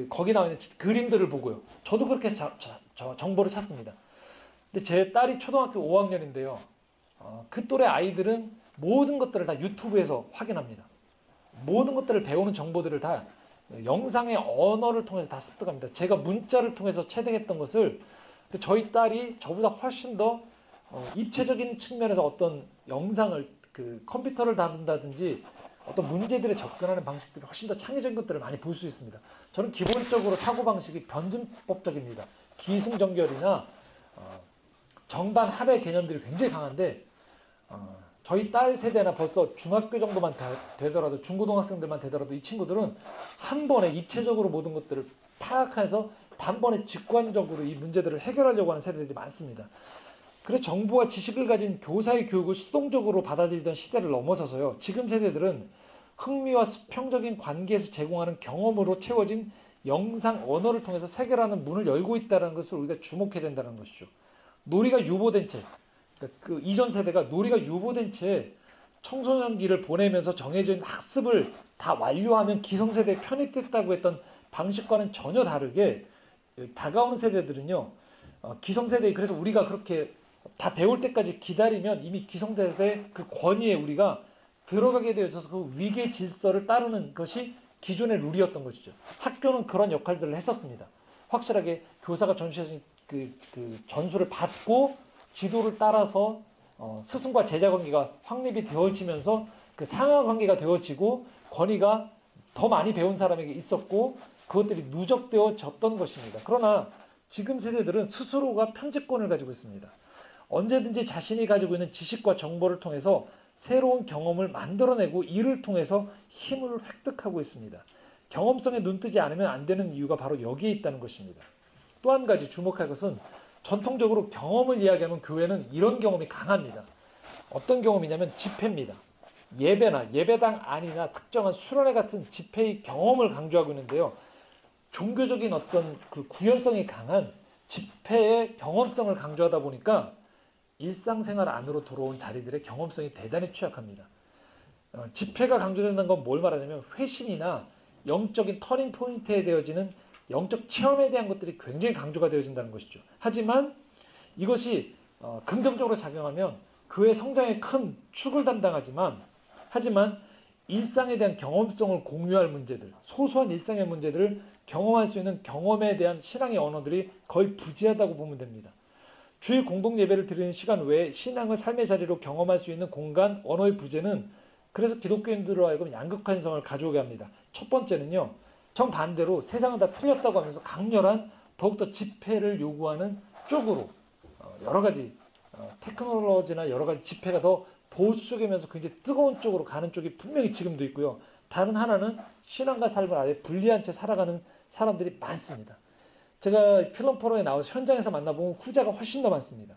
거기 나와 있는 그림들을 보고요. 저도 그렇게 정보를 찾습니다. 근데 제 딸이 초등학교 5학년인데요. 그 또래 아이들은 모든 것들을 다 유튜브에서 확인합니다. 모든 것들을 배우는 정보들을 다 영상의 언어를 통해서 다 습득합니다. 제가 문자를 통해서 체득했던 것을 저희 딸이 저보다 훨씬 더 입체적인 측면에서 어떤 영상을 그 컴퓨터를 다룬다든지 어떤 문제들에 접근하는 방식들이 훨씬 더 창의적인 것들을 많이 볼 수 있습니다. 저는 기본적으로 사고방식이 변증법적입니다. 기승전결이나 정반 합의 개념들이 굉장히 강한데 저희 딸 세대나 벌써 중학교 정도만 되더라도 중고등학생들만 되더라도 이 친구들은 한 번에 입체적으로 모든 것들을 파악해서 단번에 직관적으로 이 문제들을 해결하려고 하는 세대들이 많습니다. 그래서 정보와 지식을 가진 교사의 교육을 수동적으로 받아들이던 시대를 넘어서서요. 지금 세대들은 흥미와 수평적인 관계에서 제공하는 경험으로 채워진 영상 언어를 통해서 세계라는 문을 열고 있다는 것을 우리가 주목해야 된다는 것이죠. 놀이가 유보된 채, 그러니까 그 이전 세대가 놀이가 유보된 채 청소년기를 보내면서 정해진 학습을 다 완료하면 기성세대에 편입됐다고 했던 방식과는 전혀 다르게 다가오는 세대들은요. 기성세대, 그래서 우리가 그렇게 다 배울 때까지 기다리면 이미 기성세대의 그 권위에 우리가 들어가게 되어져서 그 위계 질서를 따르는 것이 기존의 룰이었던 것이죠. 학교는 그런 역할들을 했었습니다. 확실하게 교사가 전수해준 그 전수를 받고 지도를 따라서 스승과 제자 관계가 확립이 되어지면서 그 상하 관계가 되어지고 권위가 더 많이 배운 사람에게 있었고 그것들이 누적되어졌던 것입니다. 그러나 지금 세대들은 스스로가 편집권을 가지고 있습니다. 언제든지 자신이 가지고 있는 지식과 정보를 통해서 새로운 경험을 만들어내고 이를 통해서 힘을 획득하고 있습니다. 경험성에 눈뜨지 않으면 안 되는 이유가 바로 여기에 있다는 것입니다. 또 한 가지 주목할 것은 전통적으로 경험을 이야기하면 교회는 이런 경험이 강합니다. 어떤 경험이냐면 집회입니다. 예배나 예배당 안이나 특정한 수련회 같은 집회의 경험을 강조하고 있는데요. 종교적인 어떤 그 구현성이 강한 집회의 경험성을 강조하다 보니까 일상생활 안으로 들어온 자리들의 경험성이 대단히 취약합니다. 집회가 강조된다는 건 뭘 말하냐면 회심이나 영적인 터닝 포인트에 되어지는 영적 체험에 대한 것들이 굉장히 강조가 되어진다는 것이죠. 하지만 이것이 긍정적으로 작용하면 교회 성장에 큰 축을 담당하지만 하지만 일상에 대한 경험성을 공유할 문제들, 소소한 일상의 문제들을 경험할 수 있는 경험에 대한 신앙의 언어들이 거의 부재하다고 보면 됩니다. 주일 공동 예배를 드리는 시간 외에 신앙을 삶의 자리로 경험할 수 있는 공간, 언어의 부재는 그래서 기독교인들로 하여금 양극화성을 가져오게 합니다. 첫 번째는요. 정반대로 세상은 다 틀렸다고 하면서 강렬한 더욱더 집회를 요구하는 쪽으로 여러 가지 테크놀로지나 여러 가지 집회가 더 보수적이면서 굉장히 뜨거운 쪽으로 가는 쪽이 분명히 지금도 있고요. 다른 하나는 신앙과 삶을 아예 분리한 채 살아가는 사람들이 많습니다. 제가 필름 포럼에 나와서 현장에서 만나보면 후자가 훨씬 더 많습니다.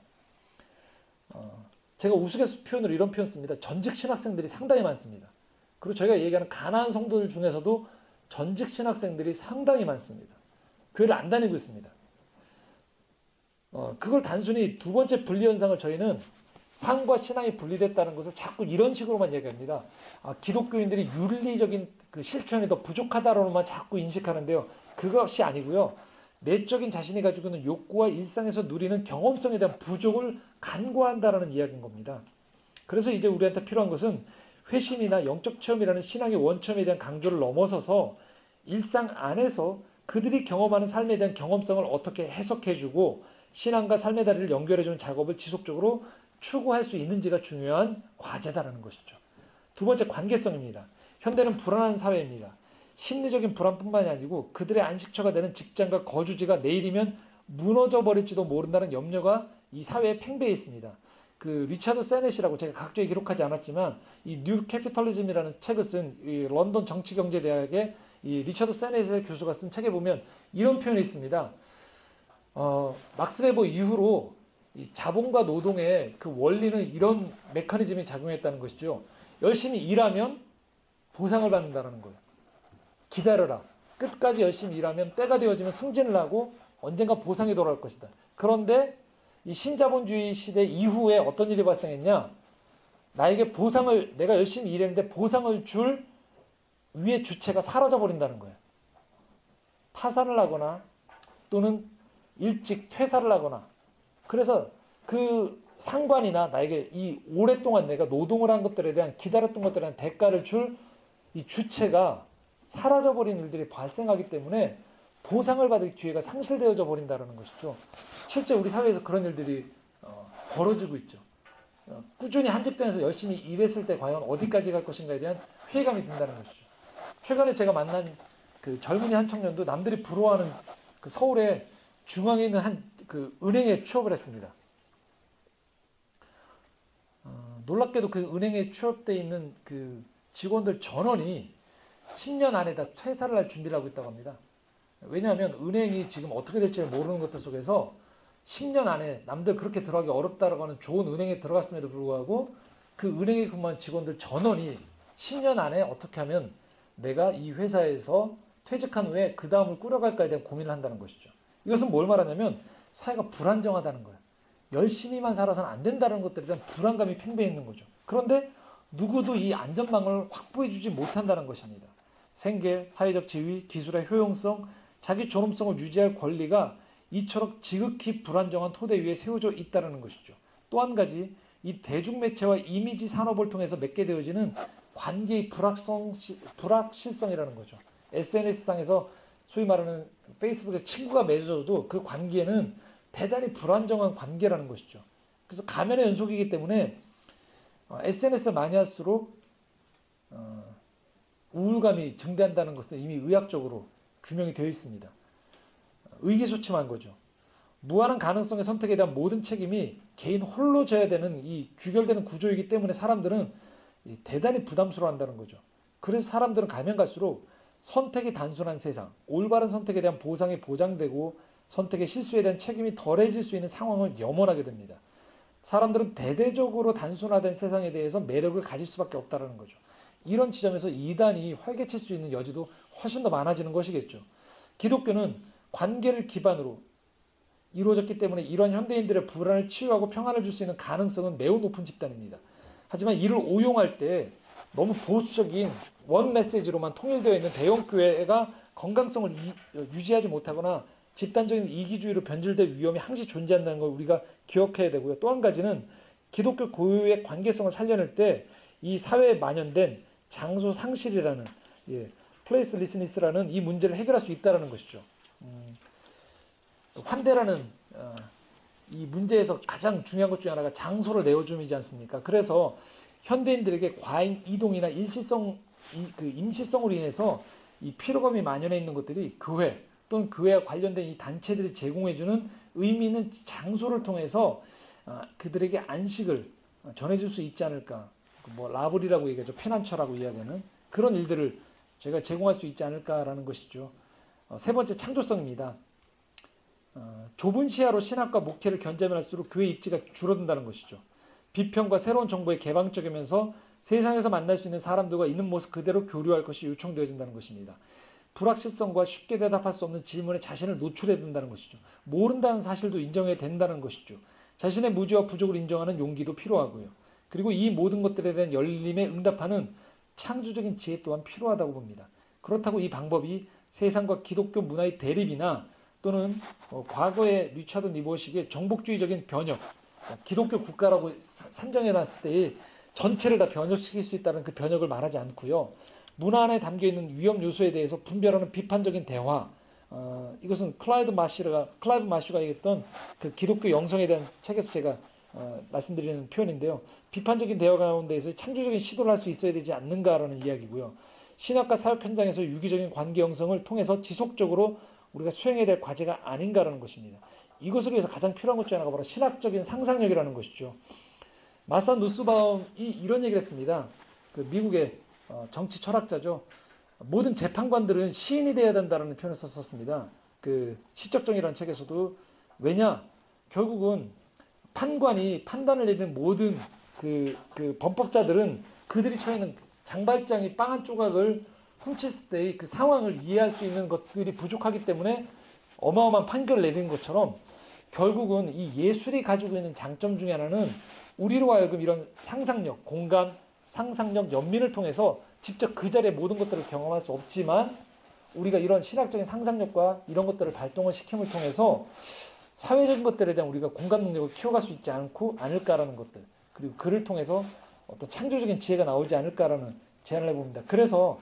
제가 우스갯소리 표현으로 이런 표현 씁니다. 전직 신학생들이 상당히 많습니다. 그리고 저희가 얘기하는 가난한 성도들 중에서도 전직 신학생들이 상당히 많습니다. 교회를 안 다니고 있습니다. 그걸 단순히 두 번째 분리현상을 저희는 삶과 신앙이 분리됐다는 것을 자꾸 이런 식으로만 얘기합니다. 기독교인들이 윤리적인 그 실천이 더 부족하다로만 자꾸 인식하는데요. 그것이 아니고요. 내적인 자신이 가지고 있는 욕구와 일상에서 누리는 경험성에 대한 부족을 간과한다라는 이야기인 겁니다. 그래서 이제 우리한테 필요한 것은 회심이나 영적 체험이라는 신앙의 원점에 대한 강조를 넘어서서 일상 안에서 그들이 경험하는 삶에 대한 경험성을 어떻게 해석해주고 신앙과 삶의 다리를 연결해주는 작업을 지속적으로 추구할 수 있는지가 중요한 과제다라는 것이죠. 두 번째, 관계성입니다. 현대는 불안한 사회입니다. 심리적인 불안뿐만이 아니고 그들의 안식처가 되는 직장과 거주지가 내일이면 무너져 버릴지도 모른다는 염려가 이 사회에 팽배해 있습니다. 그 리차드 세넷이라고 제가 각주에 기록하지 않았지만 이 뉴 캐피털리즘이라는 책을 쓴 이 런던 정치경제대학의 이 리차드 세넷의 교수가 쓴 책에 보면 이런 표현이 있습니다. 막스 웨버 이후로 이 자본과 노동의 그 원리는 이런 메커니즘이 작용했다는 것이죠. 열심히 일하면 보상을 받는다는 거예요. 기다려라. 끝까지 열심히 일하면 때가 되어지면 승진을 하고 언젠가 보상이 돌아올 것이다. 그런데 이 신자본주의 시대 이후에 어떤 일이 발생했냐? 나에게 보상을, 내가 열심히 일했는데 보상을 줄 위의 주체가 사라져버린다는 거예요. 파산을 하거나 또는 일찍 퇴사를 하거나. 그래서 그 상관이나 나에게 이 오랫동안 내가 노동을 한 것들에 대한 기다렸던 것들에 대한 대가를 줄 이 주체가 사라져버린 일들이 발생하기 때문에 보상을 받을 기회가 상실되어져 버린다는 것이죠. 실제 우리 사회에서 그런 일들이 벌어지고 있죠. 꾸준히 한 직장에서 열심히 일했을 때 과연 어디까지 갈 것인가에 대한 회의감이 든다는 것이죠. 최근에 제가 만난 그 젊은이 한 청년도 남들이 부러워하는 그 서울의 중앙에 있는 한 그 은행에 취업을 했습니다. 놀랍게도 그 은행에 취업돼 있는 그 직원들 전원이 10년 안에 다 퇴사를 할 준비를 하고 있다고 합니다. 왜냐하면 은행이 지금 어떻게 될지 모르는 것들 속에서 10년 안에 남들 그렇게 들어가기 어렵다라고 하는 좋은 은행에 들어갔음에도 불구하고 그 은행에 근무한 직원들 전원이 10년 안에 어떻게 하면 내가 이 회사에서 퇴직한 후에 그 다음을 꾸려갈까에 대한 고민을 한다는 것이죠. 이것은 뭘 말하냐면 사회가 불안정하다는 거예요. 열심히만 살아서는 안 된다는 것들에 대한 불안감이 팽배해 있는 거죠. 그런데 누구도 이 안전망을 확보해주지 못한다는 것입니다. 생계, 사회적 지위, 기술의 효용성, 자기 존엄성을 유지할 권리가 이처럼 지극히 불안정한 토대 위에 세워져 있다는 것이죠. 또 한 가지, 이 대중매체와 이미지 산업을 통해서 맺게 되어지는 관계의 불확실성이라는 거죠. SNS상에서 소위 말하는 페이스북에 친구가 맺어도 그 관계는 대단히 불안정한 관계라는 것이죠. 그래서 가면의 연속이기 때문에 SNS를 많이 할수록 우울감이 증대한다는 것은 이미 의학적으로 규명이 되어 있습니다. 의기소침한 거죠. 무한한 가능성의 선택에 대한 모든 책임이 개인 홀로 져야 되는 이 규결되는 구조이기 때문에 사람들은 대단히 부담스러워한다는 거죠. 그래서 사람들은 가면 갈수록 선택이 단순한 세상, 올바른 선택에 대한 보상이 보장되고 선택의 실수에 대한 책임이 덜해질 수 있는 상황을 염원하게 됩니다. 사람들은 대대적으로 단순화된 세상에 대해서 매력을 가질 수밖에 없다는 거죠. 이런 지점에서 이단이 활개칠 수 있는 여지도 훨씬 더 많아지는 것이겠죠. 기독교는 관계를 기반으로 이루어졌기 때문에 이런 현대인들의 불안을 치유하고 평안을 줄 수 있는 가능성은 매우 높은 집단입니다. 하지만 이를 오용할 때 너무 보수적인 원 메시지로만 통일되어 있는 대형교회가 건강성을 유지하지 못하거나 집단적인 이기주의로 변질될 위험이 항시 존재한다는 걸 우리가 기억해야 되고요. 또 한 가지는 기독교 고유의 관계성을 살려낼 때 이 사회에 만연된 장소 상실이라는 플레이스리스니스라는 이 문제를 해결할 수 있다는 것이죠. 환대라는 이 문제에서 가장 중요한 것 중에 하나가 장소를 내어줌이지 않습니까? 그래서 현대인들에게 과잉 이동이나 임시성으로 인해서 이 피로감이 만연해 있는 것들이 교회 또는 교회와 관련된 이 단체들이 제공해주는 의미 있는 장소를 통해서 그들에게 안식을 전해줄 수 있지 않을까. 뭐 라브리라고 얘기하죠. 피난처라고 이야기하는 그런 일들을 저희가 제공할 수 있지 않을까라는 것이죠. 세 번째, 창조성입니다. 좁은 시야로 신학과 목회를 견제하면 할수록 교회 입지가 줄어든다는 것이죠. 비평과 새로운 정보에 개방적이면서 세상에서 만날 수 있는 사람들과 있는 모습 그대로 교류할 것이 요청되어진다는 것입니다. 불확실성과 쉽게 대답할 수 없는 질문에 자신을 노출해야 된다는 것이죠. 모른다는 사실도 인정해야 된다는 것이죠. 자신의 무지와 부족을 인정하는 용기도 필요하고요. 그리고 이 모든 것들에 대한 열림에 응답하는 창조적인 지혜 또한 필요하다고 봅니다. 그렇다고 이 방법이 세상과 기독교 문화의 대립이나 또는 과거의 리차드 니버식의 정복주의적인 변혁, 기독교 국가라고 산정해놨을 때의 전체를 다 변혁시킬 수 있다는 그 변혁을 말하지 않고요. 문화 안에 담겨있는 위험 요소에 대해서 분별하는 비판적인 대화, 이것은 클라이브 마슈가 얘기했던 그 기독교 영성에 대한 책에서 제가 말씀드리는 표현인데요. 비판적인 대화 가운데에서 창조적인 시도를 할 수 있어야 되지 않는가라는 이야기고요. 신학과 사역 현장에서 유기적인 관계 형성을 통해서 지속적으로 우리가 수행해야 될 과제가 아닌가라는 것입니다. 이것을 위해서 가장 필요한 것 중 하나가 바로 신학적인 상상력이라는 것이죠. 마사 누스바움이 이런 얘기를 했습니다. 그 미국의 정치 철학자죠. 모든 재판관들은 시인이 되어야 된다는 표현을 썼습니다. 그 시적정이라는 책에서도. 왜냐? 결국은 판관이 판단을 내리는 모든 그 범법자들은 그들이 처해 있는 장발장이 빵 한 조각을 훔쳤을 때의 그 상황을 이해할 수 있는 것들이 부족하기 때문에 어마어마한 판결을 내리는 것처럼 결국은 이 예술이 가지고 있는 장점 중에 하나는 우리로 하여금 이런 상상력, 공감, 상상력, 연민을 통해서 직접 그 자리에 모든 것들을 경험할 수 없지만 우리가 이런 신학적인 상상력과 이런 것들을 발동을 시킴을 통해서 사회적인 것들에 대한 우리가 공감 능력을 키워갈 수 있지 않을까라는 것들, 그리고 그를 통해서 어떤 창조적인 지혜가 나오지 않을까라는 제안을 해봅니다. 그래서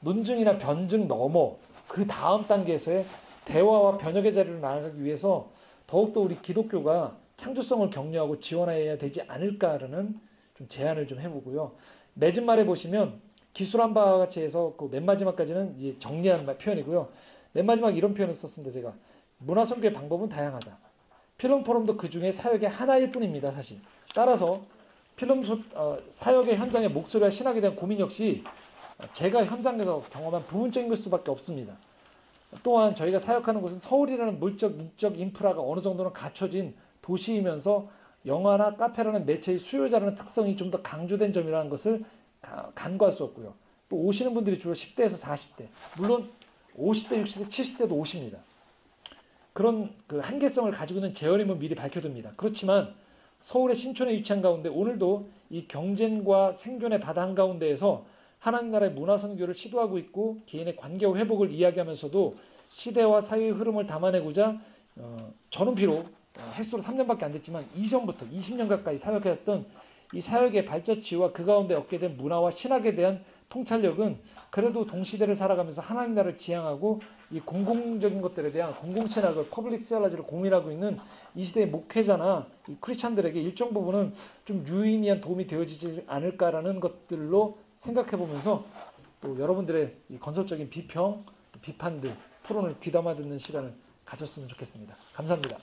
논증이나 변증 넘어 그 다음 단계에서의 대화와 변혁의 자리로 나아가기 위해서 더욱더 우리 기독교가 창조성을 격려하고 지원해야 되지 않을까라는 좀 제안을 좀 해보고요. 맺은 말에 보시면 기술한 바와 같이 해서 그 맨 마지막까지는 이제 정리한 표현이고요. 맨 마지막 이런 표현을 썼습니다. 제가 문화선교의 방법은 다양하다. 필름 포럼도 그 중에 사역의 하나일 뿐입니다. 사실. 따라서 필름 사역의 현장의 목소리와 신학에 대한 고민 역시 제가 현장에서 경험한 부분적인 것 수밖에 없습니다. 또한 저희가 사역하는 곳은 서울이라는 물적, 인적 인프라가 어느 정도는 갖춰진 도시이면서 영화나 카페라는 매체의 수요자라는 특성이 좀 더 강조된 점이라는 것을 간과할 수 없고요. 또 오시는 분들이 주로 10대에서 40대, 물론 50대, 60대, 70대도 오십니다. 그런 그 한계성을 가지고 있는 제어림은 미리 밝혀둡니다. 그렇지만 서울의 신촌에 위치한 가운데 오늘도 이 경쟁과 생존의 바다 한가운데에서 하나님 나라의 문화선교를 시도하고 있고 개인의 관계 회복을 이야기하면서도 시대와 사회의 흐름을 담아내고자 저는 비록 횟수로 3년밖에 안 됐지만 이전부터 20년 가까이 사역했던 이 사역의 발자취와 그 가운데 얻게 된 문화와 신학에 대한 통찰력은 그래도 동시대를 살아가면서 하나님 나라를 지향하고 이 공공적인 것들에 대한 공공신학을 퍼블릭 시알라지를 고민하고 있는 이 시대의 목회자나 이 크리스찬들에게 일정 부분은 좀 유의미한 도움이 되어지지 않을까라는 것들로 생각해 보면서 또 여러분들의 이 건설적인 비평, 비판들, 토론을 귀담아 듣는 시간을 가졌으면 좋겠습니다. 감사합니다.